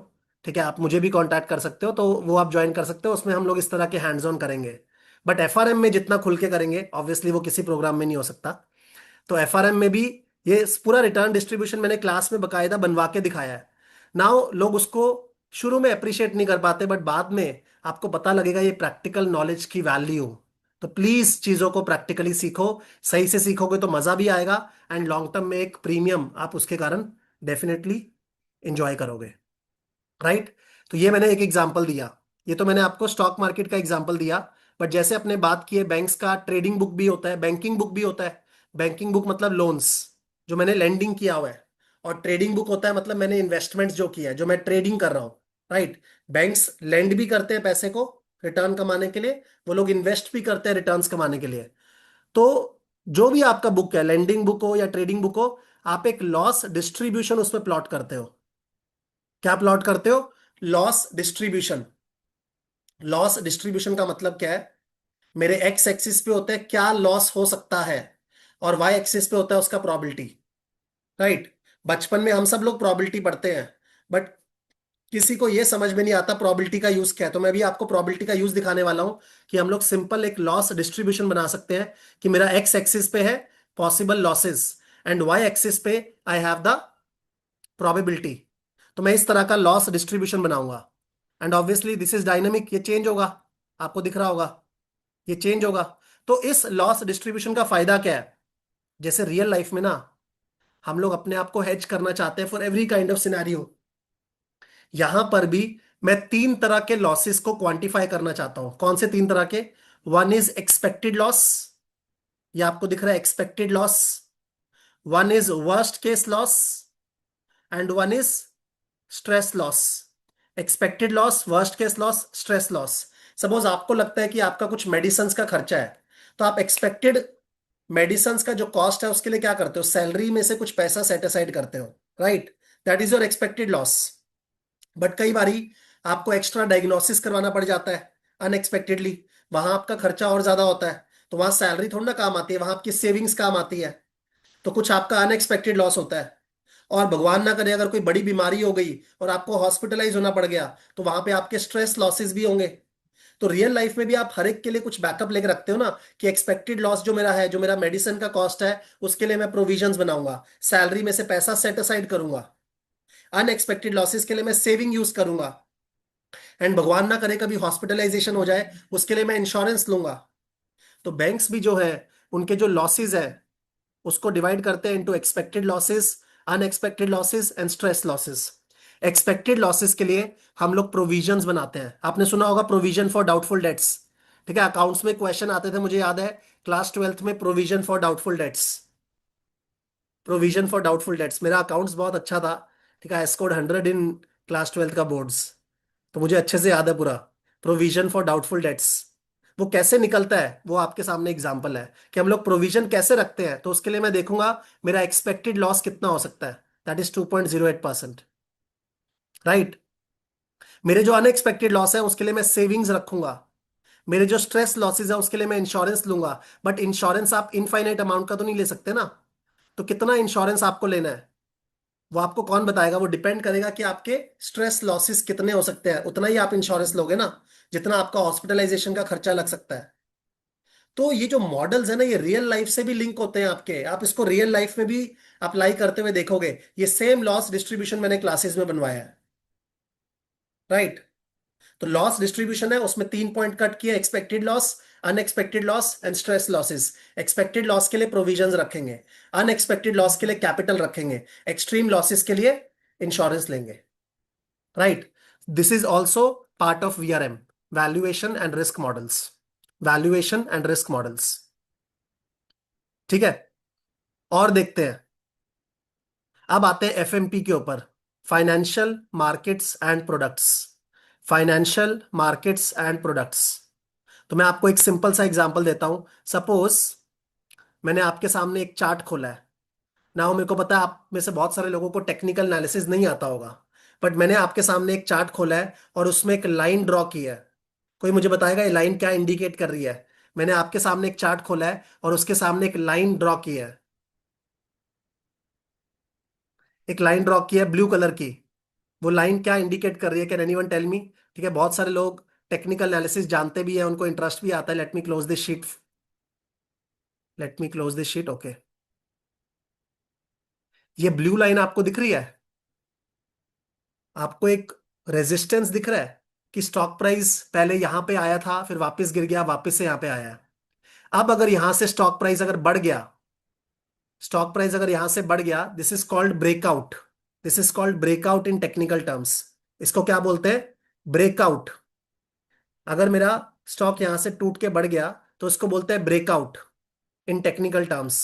ठीक है, आप मुझे भी कांटेक्ट कर सकते हो, तो वो आप ज्वाइन कर सकते हो, उसमें हम लोग इस तरह के हैंड्स ऑन करेंगे। बट एफआरएम में जितना खुल के करेंगे ऑब्वियसली वो किसी प्रोग्राम में नहीं हो सकता। तो एफआरएम में भी ये पूरा रिटर्न डिस्ट्रीब्यूशन मैंने क्लास में बकायदा बनवा के दिखाया है। नाउ लोग उसको शुरू में अप्रिशिएट नहीं कर पाते, बट बाद में आपको पता लगेगा ये प्रैक्टिकल नॉलेज की वैल्यू। तो प्लीज चीजों को प्रैक्टिकली सीखो, सही से सीखोगे तो मजा भी आएगा, एंड लॉन्ग टर्म में एक प्रीमियम आप उसके कारण डेफिनेटली इंजॉय करोगे, राइट। तो ये मैंने एक एग्जांपल दिया, ये तो मैंने आपको स्टॉक मार्केट का एग्जांपल दिया। बट जैसे अपने बात की है, बैंक्स का ट्रेडिंग बुक भी होता है, बैंकिंग बुक भी होता है। बैंकिंग बुक मतलब लोन्स जो मैंने लेंडिंग किया हुआ है, और ट्रेडिंग बुक होता है मतलब मैंने इन्वेस्टमेंट्स जो किया है, जो मैं ट्रेडिंग कर रहा हूँ, राइट। बैंक्स लेंड भी करते हैं पैसे को रिटर्न कमाने के लिए, वो लोग इन्वेस्ट भी करते हैं रिटर्न्स कमाने के लिए। तो जो भी आपका बुक है, लेंडिंग बुक हो या ट्रेडिंग बुक हो, आप एक लॉस डिस्ट्रीब्यूशन उसमें प्लॉट करते हो। क्या प्लॉट करते हो? Loss distribution. लॉस डिस्ट्रीब्यूशन का मतलब क्या है? मेरे एक्स एक्सिस पे होता है क्या लॉस हो सकता है, और वाई एक्सिस पे होता है उसका प्रोबेबिलिटी, राइट। बचपन में हम सब लोग प्रोबेबिलिटी पढ़ते हैं, बट किसी को यह समझ में नहीं आता प्रोबेबिलिटी का यूज क्या है। तो मैं भी आपको प्रोबेबिलिटी का यूज दिखाने वाला हूं कि हम लोग सिंपल एक लॉस डिस्ट्रीब्यूशन बना सकते हैं, कि मेरा एक्स एक्सिस पे है possible losses, and Y axis पे आई हैव द प्रोबेबिलिटी। तो मैं इस तरह का लॉस डिस्ट्रीब्यूशन बनाऊंगा। And obviously this is dynamic, ये चेंज होगा, आपको दिख रहा होगा, ये चेंज होगा। तो इस लॉस डिस्ट्रीब्यूशन का फायदा क्या है? जैसे रियल लाइफ में ना, हम लोग अपने आप को हेज करना चाहते हैं for every kind of scenario. यहां पर भी मैं तीन तरह के लॉसेस को क्वांटिफाई करना चाहता हूं। कौन से तीन तरह के? वन इज एक्सपेक्टेड लॉस, ये आपको दिख रहा है expected loss. One is worst case laws and one is stress loss. Expected loss, worst case laws, stress loss. Suppose आपको लगता है कि आपका कुछ मेडिसिन का खर्चा है, तो आप एक्सपेक्टेड मेडिसिन का जो कॉस्ट है उसके लिए क्या करते हो? सैलरी में से कुछ पैसा सेट असाइड करते हो, right? That is your expected loss. But कई बारी आपको एक्स्ट्रा डायग्नोसिस करवाना पड़ जाता है अनएक्सपेक्टेडली, वहां आपका खर्चा और ज्यादा होता है, तो वहां सैलरी थोड़ी ना काम आती है, वहां आपकी सेविंग्स काम आती है। तो कुछ आपका अनएक्सपेक्टेड लॉस होता है। और भगवान ना करे अगर कोई बड़ी बीमारी हो गई और आपको हॉस्पिटलाइज होना पड़ गया, तो वहां पे आपके स्ट्रेस लॉसेस भी होंगे। तो रियल लाइफ में भी आप हर एक के लिए कुछ बैकअप लेके रखते हो ना, कि एक्सपेक्टेड लॉस जो मेरा है, जो मेरा मेडिसिन का कॉस्ट है, उसके लिए मैं प्रोविजंस बनाऊंगा, सैलरी में से पैसा सेट असाइड करूंगा, अनएक्सपेक्टेड लॉसेस के लिए मैं सेविंग यूज करूंगा, एंड भगवान ना करे कभी हॉस्पिटलाइजेशन हो जाए, उसके लिए मैं इंश्योरेंस लूंगा। तो बैंक्स भी जो है, उनके जो लॉसेस है उसको डिवाइड करते हैं into expected losses, unexpected losses and stress losses. Expected losses के लिए हम लोग प्रोविजंस बनाते हैं। आपने सुना होगा प्रोविजन फॉर डाउटफुल डेट्स। ठीक है, अकाउंट्स में क्वेश्चन आते थे, मुझे याद है क्लास ट्वेल्थ में, provision for doubtful debts. Provision for doubtful debts, मेरा अकाउंट्स बहुत अच्छा था। ठीक है, I scored 100 in class twelfth का बोर्ड्स, तो मुझे अच्छे से याद है पूरा। प्रोविजन फॉर डाउटफुल डेट्स वो कैसे निकलता है, वो आपके सामने एग्जांपल है कि हम लोग प्रोविजन कैसे रखते हैं। तो उसके लिए मैं देखूंगा मेरा एक्सपेक्टेड लॉस कितना हो सकता है, दैट इज 2.08%, राइट? मेरे जो अनएक्सपेक्टेड लॉस है उसके लिए मैं सेविंग्स रखूंगा। मेरे जो स्ट्रेस लॉसेस है उसके लिए मैं इंश्योरेंस लूंगा। बट इंश्योरेंस आप इनफाइनाइट अमाउंट का तो नहीं ले सकते ना। तो कितना इंश्योरेंस आपको लेना है वो आपको कौन बताएगा? वो डिपेंड करेगा कि आपके स्ट्रेस लॉसेस कितने हो सकते हैं, उतना ही आप इंश्योरेंस लोगे ना, जितना आपका हॉस्पिटलाइजेशन का खर्चा लग सकता है। तो ये जो मॉडल्स है ना, ये रियल लाइफ से भी लिंक होते हैं आपके, आप इसको रियल लाइफ में भी अप्लाई करते हुए देखोगे। ये सेम लॉस डिस्ट्रीब्यूशन मैंने क्लासेस में बनवाया है, राइट? तो लॉस डिस्ट्रीब्यूशन है, उसमें तीन पॉइंट कट किए, expected loss, unexpected loss and stress losses. Expected loss के लिए प्रोविजंस रखेंगे, अनएक्सपेक्टेड लॉस के लिए कैपिटल रखेंगे, एक्सट्रीम लॉसेस के लिए इंश्योरेंस लेंगे, right? This is also part of VRM, valuation and risk models. Valuation and risk models, ठीक है। और देखते हैं, अब आते हैं एफएमपी के ऊपर, financial markets and products. Financial markets and products, तो मैं आपको एक सिंपल सा एग्जांपल देता हूं। सपोज मैंने आपके सामने एक चार्ट खोला है ना, मेरे को पता है आप में से बहुत सारे लोगों को टेक्निकल एनालिसिस नहीं आता होगा, बट मैंने आपके सामने एक चार्ट खोला है और उसमें एक लाइन ड्रॉ की है। कोई मुझे बताएगा ये लाइन क्या इंडिकेट कर रही है? मैंने आपके सामने एक चार्ट खोला है और उसके सामने एक लाइन ड्रॉ की है, एक लाइन ड्रॉ की है ब्लू कलर की। वो लाइन क्या इंडिकेट कर रही है? Can anyone tell me? ठीक है, बहुत सारे लोग टेक्निकल एनालिसिस जानते भी हैं, उनको इंटरेस्ट भी आता है। Late me close this sheet, late me close this sheet, okay. ये ब्लू लाइन आपको दिख रही है? आपको एक रेजिस्टेंस दिख रहा है कि स्टॉक प्राइस पहले यहां पे आया था, फिर वापस गिर गया, वापस से यहां पे आया है। अब अगर यहां से स्टॉक प्राइस अगर बढ़ गया, स्टॉक प्राइस अगर यहां से बढ़ गया, this is called breakout. This is called breakout in technical terms. इसको क्या बोलते हैं? ब्रेकआउट। अगर मेरा स्टॉक यहां से टूट के बढ़ गया तो इसको बोलते हैं ब्रेकआउट इन टेक्निकल टर्म्स।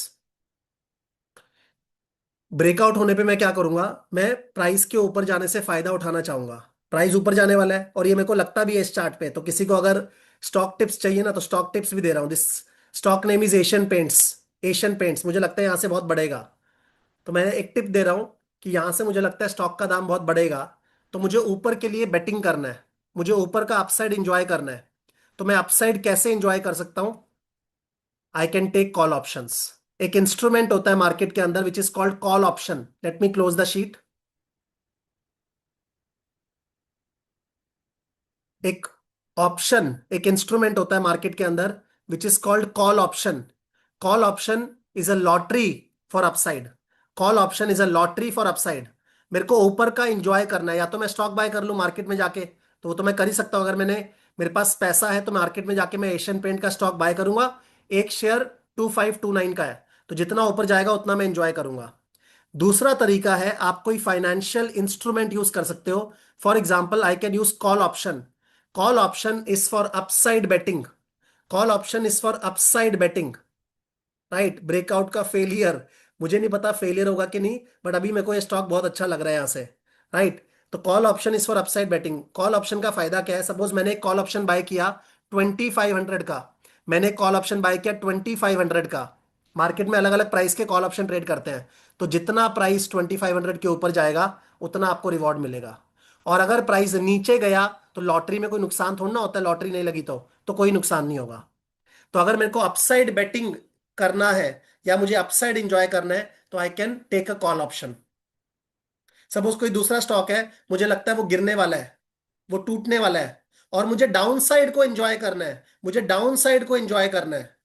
ब्रेकआउट होने पे मैं क्या करूंगा? मैं प्राइस के ऊपर जाने से फायदा उठाना चाहूंगा। प्राइस ऊपर जाने वाला है और ये मेरे को लगता भी है इस चार्ट पे। तो किसी को अगर स्टॉक टिप्स चाहिए ना, तो स्टॉक टिप्स भी दे रहा हूँ। This stock name is Asian paints. Asian paints, मुझे लगता है यहां से बहुत बढ़ेगा, तो मैं एक टिप दे रहा हूं कि यहां से मुझे लगता है स्टॉक का दाम बहुत बढ़ेगा, तो मुझे ऊपर के लिए बेटिंग करना है, मुझे ऊपर का अपसाइड इंजॉय करना है। तो मैं अपसाइड कैसे इंजॉय कर सकता हूं? I can take call options. एक इंस्ट्रूमेंट होता है मार्केट के अंदर which is called call option. Let me close the sheet. एक ऑप्शन, एक इंस्ट्रूमेंट होता है मार्केट के अंदर which is called call option. Call option is a lottery for upside. Call option is a lottery for upside. मेरे को ऊपर का इंजॉय करना है, या तो मैं स्टॉक बाय कर लूं मार्केट में जाके, तो वो तो मैं कर ही सकता हूँ। अगर मेरे पास पैसा है तो मार्केट में जाके मैं एशियन पेंट का स्टॉक बाय करूंगा। एक शेयर 2529 का है, तो जितना ऊपर जाएगा उतना मैं एंजॉय करूंगा। दूसरा तरीका है, आप कोई फाइनेंशियल इंस्ट्रूमेंट यूज कर सकते हो। For example I can use call option. Call option is for upside betting. Call option is for upside betting, right. Breakout का फेलियर, मुझे नहीं पता फेलियर होगा कि नहीं, बट अभी मेरे को ये स्टॉक बहुत अच्छा लग रहा है यहां से, राइट। तो call option is for upside betting. Call option का फायदा क्या है? सपोज मैंने एक कॉल ऑप्शन बाय किया 2500 का। मैंने कॉल ऑप्शन बाय किया 2500 का। मार्केट में अलग अलग प्राइस के कॉल ऑप्शन ट्रेड करते हैं। तो जितना प्राइस 2500 के ऊपर जाएगा उतना आपको रिवॉर्ड मिलेगा। और अगर प्राइस नीचे गया तो लॉटरी में कोई नुकसान थोड़ा ना होता है, लॉटरी नहीं लगी तो कोई नुकसान नहीं होगा। तो अगर मेरे को अपसाइड बेटिंग करना है या मुझे अपसाइड इंजॉय करना है तो I can take a call option. Suppose कोई दूसरा स्टॉक है, मुझे लगता है वो गिरने वाला है, वो टूटने वाला है, और मुझे डाउन साइड को एंजॉय करना है, मुझे डाउन साइड को एंजॉय करना है,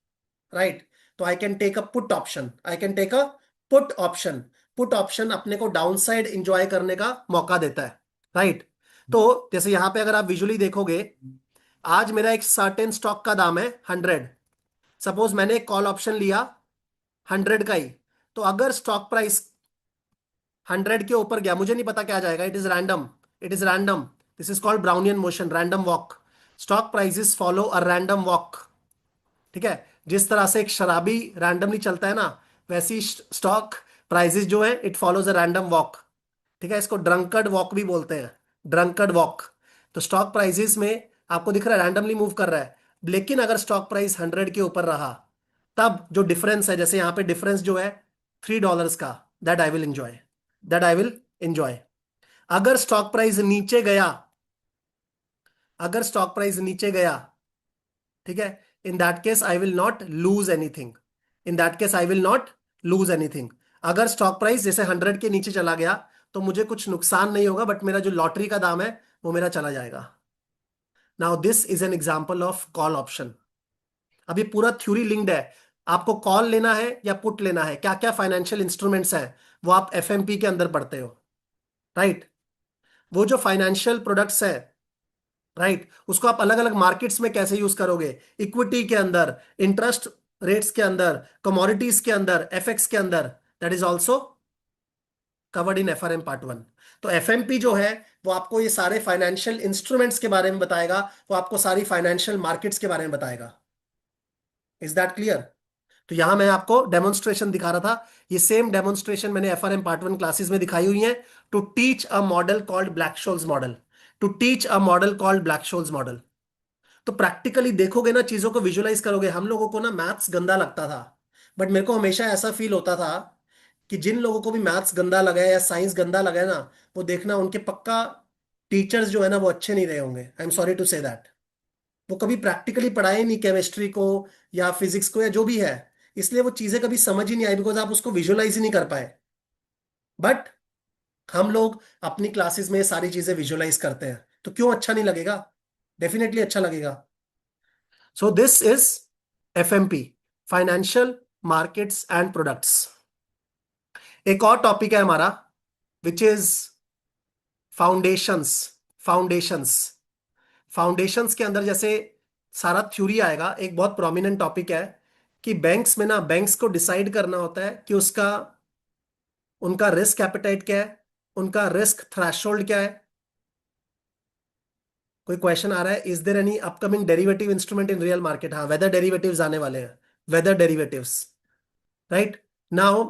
राइट। तो I can take a put option. I can take a put option. Put option अपने को डाउन साइड इंजॉय करने का मौका देता है, राइट। तो जैसे यहां पे अगर आप विजुअली देखोगे, आज मेरा एक सर्टेन स्टॉक का दाम है 100। सपोज मैंने एक कॉल ऑप्शन लिया 100 का ही। तो अगर स्टॉक प्राइस 100 के ऊपर गया, मुझे नहीं पता क्या जाएगा, it is random. It is random. This is called Brownian motion, random walk. Stock prices follow a random walk, ठीक है। जिस तरह से एक शराबी रैंडमली चलता है ना, वैसी स्टॉक प्राइसेस जो है it follows a random walk, ठीक है। इसको ड्रंकर्ड वॉक भी बोलते हैं, ड्रंकर्ड वॉक। तो स्टॉक प्राइसेस में आपको दिख रहा है रैंडमली मूव कर रहा है। लेकिन अगर स्टॉक प्राइस 100 के ऊपर रहा, तब जो डिफरेंस है, जैसे यहां पे डिफरेंस जो है $3 का, that I will enjoy, that I will enjoy. अगर स्टॉक प्राइस नीचे गया, अगर स्टॉक प्राइस नीचे गया, ठीक है, in that case I will not lose anything. In that case I will not lose anything. अगर स्टॉक प्राइस जैसे 100 के नीचे चला गया तो मुझे कुछ नुकसान नहीं होगा, बट मेरा जो लॉटरी का दाम है वो मेरा चला जाएगा। Now this is an example of call option. अब ये पूरा थ्योरी लिंक्ड है। आपको कॉल लेना है या पुट लेना है, क्या क्या फाइनेंशियल इंस्ट्रूमेंट्स हैं, वो आप एफएमपी के अंदर पढ़ते हो, राइट। वो जो फाइनेंशियल प्रोडक्ट्स है, राइट, उसको आप अलग अलग मार्केट्स में कैसे यूज करोगे, इक्विटी के अंदर, इंटरेस्ट रेट्स के अंदर, कमोडिटीज के अंदर, एफएक्स के अंदर, that is also covered in FRM part 1। तो एफएमपी जो है वो आपको ये सारे फाइनेंशियल इंस्ट्रूमेंट्स के बारे में बताएगा, वो आपको सारी फाइनेंशियल मार्केट्स के बारे में बताएगा। Is that clear? तो यहां मैं आपको डेमोन्स्ट्रेशन दिखा रहा था। ये सेम डेमोन्स्ट्रेशन मैंने एफआरएम पार्ट 1 क्लासेस में दिखाई हुई है। To teach a model called Black Scholes model. To teach a model called Black Scholes model. तो प्रैक्टिकली देखोगे ना, चीजों को विजुलाइज करोगे। हम लोगों को ना मैथ्स गंदा लगता था, बट मेरे को हमेशा ऐसा फील होता था कि जिन लोगों को भी मैथ्स गंदा लगा है या साइंस गंदा लगा है ना, वो देखना उनके पक्का टीचर्स जो है ना वो अच्छे नहीं रहे होंगे। I am sorry to say that. वो कभी प्रैक्टिकली पढ़ाए नहीं केमिस्ट्री को या फिजिक्स को या जो भी है, इसलिए वो चीजें कभी समझ ही नहीं आई, बिकॉज आप उसको विजुलाइज ही नहीं कर पाए। बट हम लोग अपनी क्लासेस में ये सारी चीजें विजुलाइज करते हैं, तो क्यों अच्छा नहीं लगेगा? डेफिनेटली अच्छा लगेगा। सो this is FMP, financial markets and products. एक और टॉपिक है हमारा which is foundations. Foundations, foundations के अंदर जैसे सारा थ्योरी आएगा। एक बहुत प्रोमिनेंट टॉपिक है कि बैंक्स में ना, बैंक्स को डिसाइड करना होता है कि उसका, उनका रिस्क एपेटाइट क्या है, उनका रिस्क थ्रेशोल्ड क्या है। कोई क्वेश्चन आ रहा है, is there any upcoming derivative instrument in real market? हाँ, वेदर डेरिवेटिव्स आने वाले हैं, weather derivatives, right. Now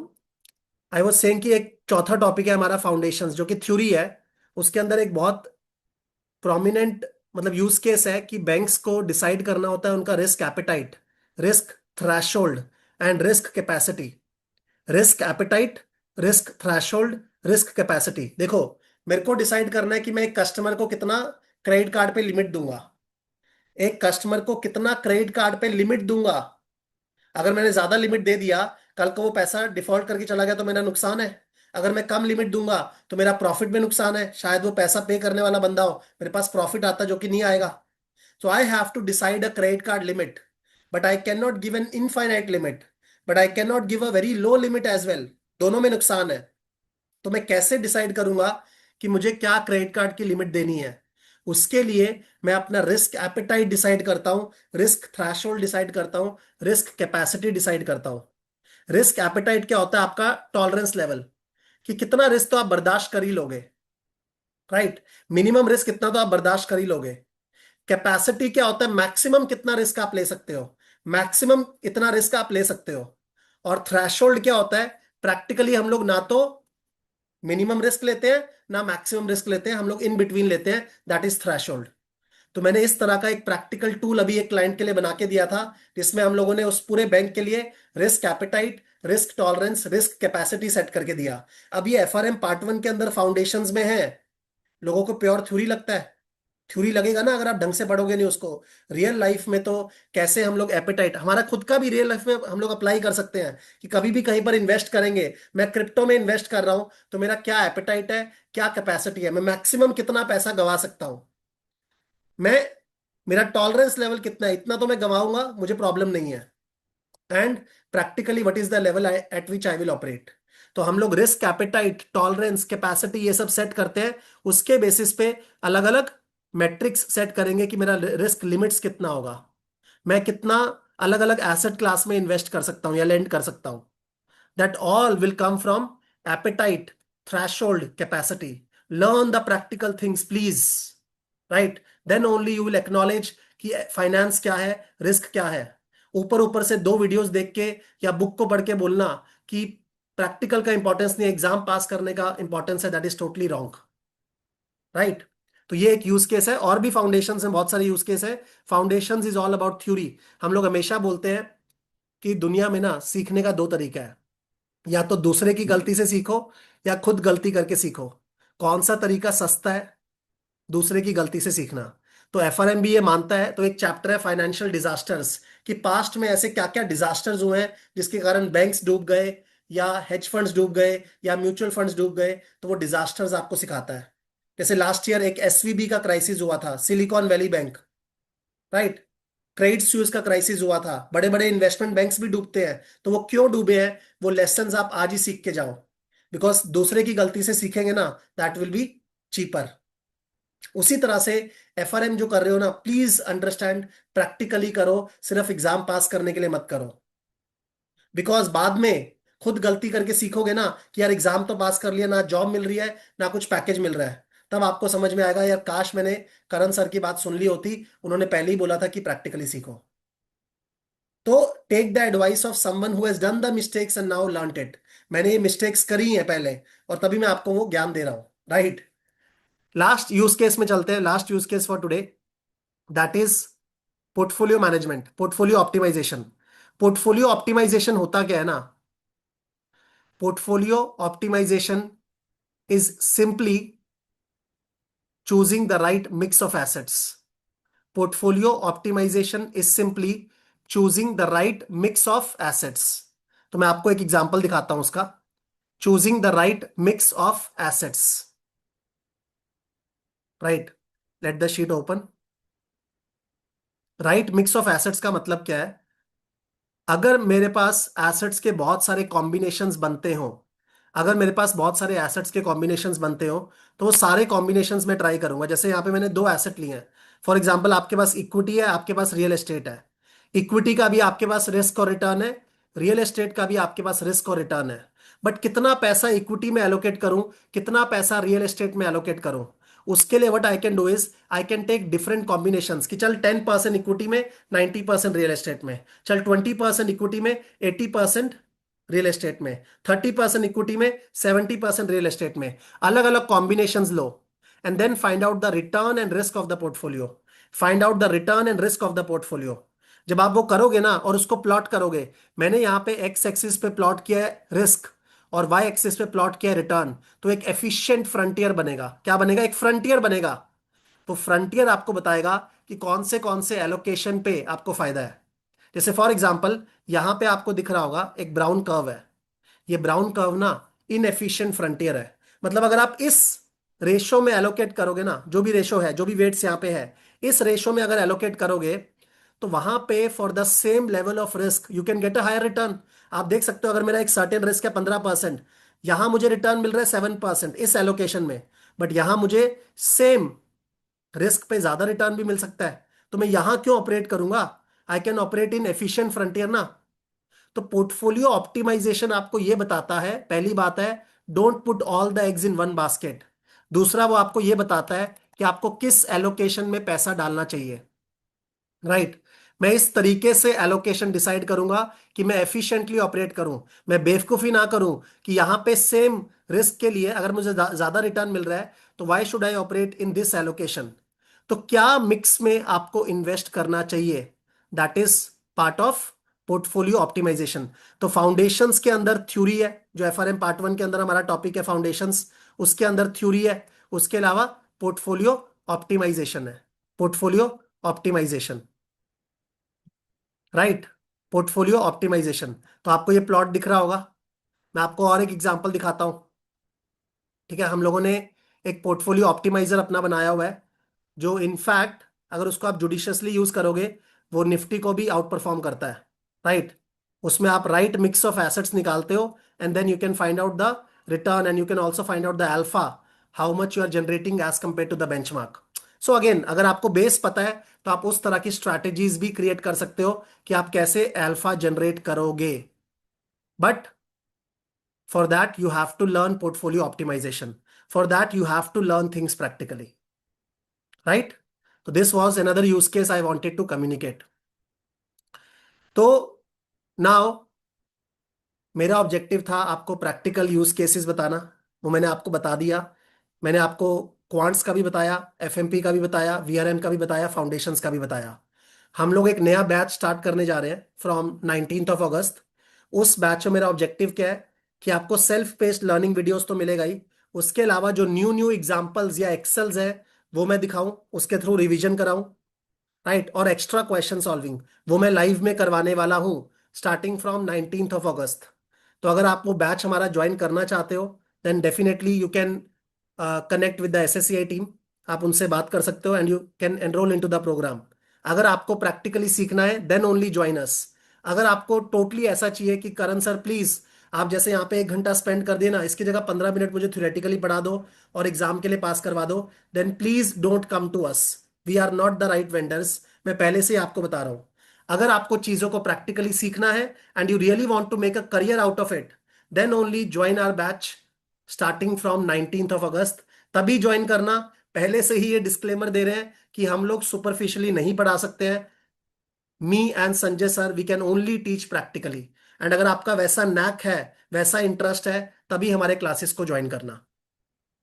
I was saying कि एक चौथा टॉपिक है हमारा फाउंडेशंस, जो कि थ्योरी है। उसके अंदर एक बहुत प्रोमिनेंट मतलब यूज केस है कि बैंक्स को डिसाइड करना होता है उनका risk appetite, risk threshold and risk capacity. Risk appetite, risk threshold, risk capacity. देखो, मेरे को डिसाइड करना है कि मैं एक कस्टमर को कितना क्रेडिट कार्ड पे लिमिट दूंगा। एक कस्टमर को कितना क्रेडिट कार्ड पे लिमिट दूंगा। अगर मैंने ज्यादा लिमिट दे दिया, कल को वो पैसा डिफॉल्ट करके चला गया तो मेरा नुकसान है। अगर मैं कम लिमिट दूंगा तो मेरा प्रॉफिट में नुकसान है। शायद वो पैसा पे करने वाला बंदा हो, मेरे पास प्रॉफिट आता जो कि नहीं आएगा। So I have to decide a credit card limit, but I can not give an infinite limit, but I can not give a very low limit as well. दोनों में नुकसान है। तो मैं कैसे डिसाइड करूंगा कि मुझे क्या क्रेडिट कार्ड की लिमिट देनी है? उसके लिए मैं अपना रिस्क एपेटाइट डिसाइड करता हूं, रिस्क थ्रेशोल्ड डिसाइड करता हूं, रिस्क कैपेसिटी डिसाइड करता हूं। रिस्क एपेटाइट क्या होता है? आपका टॉलरेंस लेवल, कि कितना रिस्क तो आप बर्दाश्त कर ही लोगे, राइट? मिनिमम रिस्क कितना तो आप बर्दाश्त कर ही लोगे। कैपेसिटी क्या होता है? मैक्सिमम कितना रिस्क आप ले सकते हो, मैक्सिमम इतना रिस्क आप ले सकते हो। और थ्रेशोल्ड क्या होता है? प्रैक्टिकली हम लोग ना तो मिनिमम रिस्क लेते हैं ना मैक्सिमम रिस्क लेते हैं, हम लोग इन बिटवीन लेते हैं, दैट इज थ्रेशोल्ड। तो मैंने इस तरह का एक प्रैक्टिकल टूल अभी एक क्लाइंट के लिए बना के दिया था, जिसमें हम लोगों ने उस पूरे बैंक के लिए risk appetite, risk tolerance, risk capacity set करके दिया। अब ये एफआरएम पार्ट 1 के अंदर फाउंडेशंस में है। लोगों को प्योर थ्योरी लगता है, थ्योरी लगेगा ना अगर आप ढंग से पढ़ोगे नहीं उसको। रियल लाइफ में तो कैसे हम लोग एपेटाइट, हमारा खुद का भी रियल लाइफ में हम लोग अप्लाई कर सकते हैं कि कभी भी कहीं पर इन्वेस्ट करेंगे, मैं क्रिप्टो में इन्वेस्ट कर रहा हूं तो मेरा क्या एपेटाइट है, क्या कैपेसिटी है, मैं मैक्सिमम कितना पैसा गंवा सकता हूं, मैं, मेरा टॉलरेंस लेवल कितना है, इतना तो मैं गंवाऊंगा, मुझे प्रॉब्लम नहीं है। And practically what is the level at which I will operate. तो हम लोग रिस्क एपेटाइट, टॉलरेंस, कैपेसिटी ये सब सेट करते हैं। उसके बेसिस पे अलग अलग मैट्रिक्स सेट करेंगे कि मेरा रिस्क लिमिट्स कितना होगा, मैं कितना अलग अलग एसेट क्लास में इन्वेस्ट कर सकता हूं या लेंड कर सकता हूं। That all will come from appetite, threshold, capacity. Learn the practical things please, right? Then only you will acknowledge कि फाइनेंस क्या है, रिस्क क्या है। ऊपर ऊपर से 2 वीडियोस देख के या बुक को पढ़ के बोलना कि प्रैक्टिकल का इंपॉर्टेंस नहीं, एग्जाम पास करने का इंपॉर्टेंस है, that is totally wrong, right? तो ये एक यूज केस है, और भी फाउंडेशंस हैं, बहुत सारे यूज केस है। Foundations is all about theory. हम लोग हमेशा बोलते हैं कि दुनिया में ना सीखने का 2 तरीका है, या तो दूसरे की गलती से सीखो या खुद गलती करके सीखो। कौन सा तरीका सस्ता है? दूसरे की गलती से सीखना। तो एफआरएम भी ये मानता है, तो एक चैप्टर है फाइनेंशियल डिजास्टर्स, कि पास्ट में ऐसे क्या क्या डिजास्टर्स हुए हैं जिसके कारण बैंक्स डूब गए, या हेज फंड्स डूब गए, या म्यूचुअल फंड्स डूब गए। तो वो डिजास्टर्स आपको सिखाता है। जैसे लास्ट ईयर एक एसवीबी का क्राइसिस हुआ था, silicon valley bank, right? Credit Suisse का क्राइसिस हुआ था, बड़े बड़े इन्वेस्टमेंट बैंक्स भी डूबते हैं। तो वो क्यों डूबे हैं, वो लेसन आप आज ही सीख के जाओ। बिकॉज दूसरे की गलती से सीखेंगे ना, दैट विल बी चीपर। उसी तरह से एफआरएम जो कर रहे हो ना, प्लीज अंडरस्टैंड, प्रैक्टिकली करो, सिर्फ एग्जाम पास करने के लिए मत करो। बिकॉज बाद में खुद गलती करके सीखोगे ना कि यार एग्जाम तो पास कर लिया, ना जॉब मिल रही है ना कुछ पैकेज मिल रहा है, तब आपको समझ में आएगा यार काश मैंने करण सर की बात सुन ली होती, उन्होंने पहले ही बोला था कि प्रैक्टिकली सीखो। तो take the advice of someone who has done the mistakes and now learned it. मैंने ये मिस्टेक्स करी हैं पहले, और तभी मैं आपको वो ज्ञान दे रहा हूं, राइट? लास्ट यूज केस में चलते हैं, last use case for today, that is portfolio management, portfolio optimization. Portfolio optimization होता क्या है ना? Portfolio optimization is simply choosing the right mix of assets. Portfolio optimization is simply choosing the right mix of assets. तो मैं आपको एक example दिखाता हूं उसका। Choosing the right mix of assets, right? Let the sheet open. Right mix of assets का मतलब क्या है? अगर मेरे पास एसेट्स के बहुत सारे कॉम्बिनेशंस बनते हो, अगर मेरे पास बहुत सारे एसेट्स के कॉम्बिनेशंस बनते हो, तो वो सारे कॉम्बिनेशंस में ट्राई करूंगा। जैसे यहाँ पे मैंने 2 एसेट लिए हैं। फॉर एग्जांपल आपके पास इक्विटी है, आपके पास रियल एस्टेट है। इक्विटी का भी आपके पास रिस्क और रिटर्न है, रियल एस्टेट का भी आपके पास रिस्क और रिटर्न है। बट कितना पैसा इक्विटी में एलोकेट करूं, कितना पैसा रियल एस्टेट में एलोकेट करूं, उसके लिए what I can do is I can take different combinations, कि चल 10% इक्विटी में, 90% रियल एस्टेट में, चल 20% इक्विटी में, 80% रियल एस्टेट में, 30% इक्विटी में, 70% रियल एस्टेट में। अलग अलग कॉम्बिनेशंस लो, and then find out the return and risk of the portfolio. Find out the return and risk of the portfolio. जब आप वो करोगे ना और उसको प्लॉट करोगे, मैंने यहाँ पे एक्स एक्सिस पे प्लॉट किया है रिस्क, और वाई एक्सिस पे प्लॉट किया है रिटर्न, तो एक एफिशिएंट फ्रंटियर बनेगा। क्या बनेगा? एक फ्रंटियर बनेगा। तो फ्रंटियर आपको बताएगा कि कौन से एलोकेशन पे आपको फायदा है। जैसे फॉर एग्जांपल यहां पे आपको दिख रहा होगा एक ब्राउन कर्व है। ये ब्राउन कर्व ना इनएफिशिएंट फ्रंटियर है। मतलब अगर आप इस रेशो में एलोकेट करोगे ना, जो भी रेशो है, जो भी वेट्स यहां पे है, इस रेशो में अगर एलोकेट करोगे, तो वहां पे for the same level of risk you can get a higher return. आप देख सकते हो अगर मेरा एक सर्टेन रिस्क है 15%, यहां मुझे रिटर्न मिल रहा है 7% इस एलोकेशन में। बट यहां मुझे सेम रिस्क पे ज्यादा रिटर्न भी मिल सकता है, तो मैं यहां क्यों ऑपरेट करूंगा? I can operate in efficient frontier ना। तो पोर्टफोलियो ऑप्टिमाइजेशन आपको ये बताता है, पहली बात है, don't put all the eggs in one basket. दूसरा, वो आपको ये बताता है कि आपको किस एलोकेशन में पैसा डालना चाहिए। राइट। मैं इस तरीके से एलोकेशन डिसाइड करूंगा कि मैं एफिशिएंटली ऑपरेट करूं। मैं बेवकूफी ना करूं कि यहां पे सेम रिस्क के लिए अगर मुझे ज्यादा रिटर्न मिल रहा है तो why should I operate in this allocation. तो क्या मिक्स में आपको इन्वेस्ट करना चाहिए, that is part of portfolio optimization. तो फाउंडेशंस के अंदर थ्योरी है, जो एफआरएम पार्ट 1 के अंदर हमारा टॉपिक है फाउंडेशंस, उसके अंदर थ्योरी है। उसके अलावा पोर्टफोलियो ऑप्टिमाइजेशन है, portfolio optimization. Right. Portfolio optimization. तो आपको ये प्लॉट दिख रहा होगा। मैं आपको और एक एग्जांपल दिखाता हूं। ठीक है, हम लोगों ने एक पोर्टफोलियो ऑप्टिमाइजर अपना बनाया हुआ है, जो इनफैक्ट अगर उसको आप जुडिशियसली यूज करोगे वो निफ्टी को भी आउट परफॉर्म करता है। राइट। उसमें आप राइट मिक्स ऑफ एसेट्स निकालते हो and then you can find out the return and you can also find out the alpha, how much you are generating as compared to the benchmark. So again, अगर आपको base पता है तो आप उस तरह की स्ट्रैटेजीज भी क्रिएट कर सकते हो कि आप कैसे अल्फा जनरेट करोगे। But for that you have to learn portfolio optimization. For that you have to learn things practically. Right. So this was another use case I wanted to communicate. तो now मेरा objective था आपको practical use cases बताना, वो मैंने आपको बता दिया। मैंने आपको क्वांट्स का भी बताया, एफएमपी का भी बताया, वीआरएम का भी बताया, फाउंडेशंस का भी बताया। हम लोग एक नया बैच स्टार्ट करने जा रहे हैं फ्रॉम 19 अगस्त। उस बैच में मेरा ऑब्जेक्टिव क्या है कि आपको सेल्फ पेस्ड लर्निंग वीडियोस तो मिलेगा ही, उसके अलावा जो न्यू न्यू एग्जांपल्स या एक्सेल्स है वो मैं दिखाऊं, उसके थ्रू रिवीजन कराऊं। राइट। और एक्स्ट्रा क्वेश्चन सॉल्विंग वो मैं लाइव में करवाने वाला हूं स्टार्टिंग फ्रॉम 19 अगस्त। तो अगर आप वो बैच हमारा ज्वाइन करना चाहते हो then definitely you can connect with the SSCI team. आप उनसे बात कर सकते हो and you can enrol into the programme. अगर आपको प्रैक्टिकली सीखना है देन ओनली ज्वाइन अस। अगर आपको टोटली ऐसा चाहिए कि करण सर प्लीज आप जैसे यहाँ पे 1 घंटा स्पेंड कर देना, इसकी जगह 15 मिनट मुझे थ्योरेटिकली पढ़ा दो और एग्जाम के लिए पास करवा दो, then please don't come to us. We are not the right vendors. मैं पहले से ही आपको बता रहा हूं। अगर आपको चीजों को प्रैक्टिकली सीखना है and you really want to make a career out of it then only join our batch starting from 19 August. तभी ज्वाइन करना। पहले से ही ये डिस्क्लेमर दे रहे हैं कि हम लोग सुपरफिशियली नहीं पढ़ा सकते हैं। Me and Sanjay sir we can only teach practically. And अगर आपका वैसा नैक है, वैसा इंटरेस्ट है, तभी हमारे क्लासेस को ज्वाइन करना।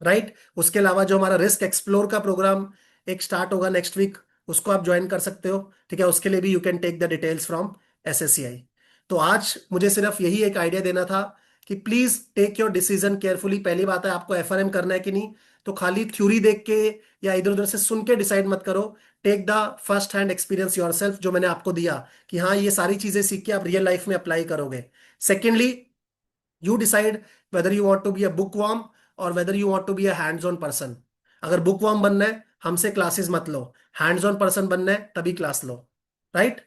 राइट। उसके अलावा जो हमारा रिस्क एक्सप्लोर का प्रोग्राम एक स्टार्ट होगा नेक्स्ट वीक, उसको आप ज्वाइन कर सकते हो। ठीक है, उसके लिए भी you can take the details from SSCI. तो आज मुझे सिर्फ यही एक आइडिया देना था कि please take your decision carefully. पहली बात है, आपको एफआरएम करना है कि नहीं, तो खाली थ्योरी देख के या इधर उधर से सुन के डिसाइड मत करो। Take the first hand experience yourself, जो मैंने आपको दिया कि हाँ ये सारी चीजें सीख के आप रियल लाइफ में अप्लाई करोगे। Secondly, you decide whether you want to be a book worm और whether you want to be a hands on person. अगर बुक वर्म बनना है हमसे क्लासेस मत लो, हैंड्स ऑन पर्सन बनना है तभी क्लास लो। राइट।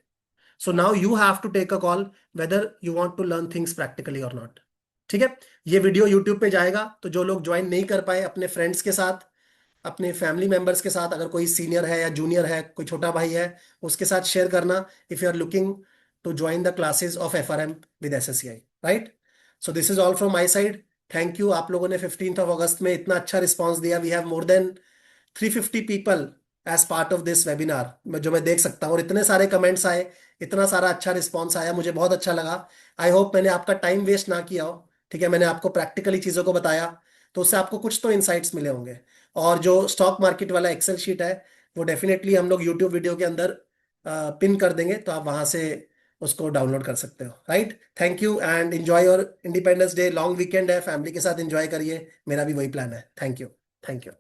So now you have to take a call whether you want to learn things practically और नॉट। ठीक है। ये वीडियो यूट्यूब पे जाएगा, तो जो लोग ज्वाइन नहीं कर पाए अपने फ्रेंड्स के साथ, अपने फैमिली मेंबर्स के साथ, अगर कोई सीनियर है या जूनियर है, कोई छोटा भाई है, उसके साथ शेयर करना if you are looking to join the classes of FRM with SSCI. Right. So this is all from my side. Thank you. आप लोगों ने 15 अगस्त में इतना अच्छा रिस्पॉन्स दिया। We have more than 350 people as part of this webinar, जो मैं देख सकता हूँ, और इतने सारे कमेंट्स आए, इतना सारा अच्छा रिस्पॉन्स आया, मुझे बहुत अच्छा लगा। आई होप मैंने आपका टाइम वेस्ट ना किया हो। ठीक है, मैंने आपको प्रैक्टिकली चीज़ों को बताया, तो उससे आपको कुछ तो इंसाइट्स मिले होंगे। और जो स्टॉक मार्केट वाला एक्सेल शीट है वो डेफिनेटली हम लोग यूट्यूब वीडियो के अंदर पिन कर देंगे, तो आप वहां से उसको डाउनलोड कर सकते हो। Right. Thank you and enjoy your independence day. Long weekend है, फैमिली के साथ एंजॉय करिए। मेरा भी वही प्लान है। Thank you. Thank you.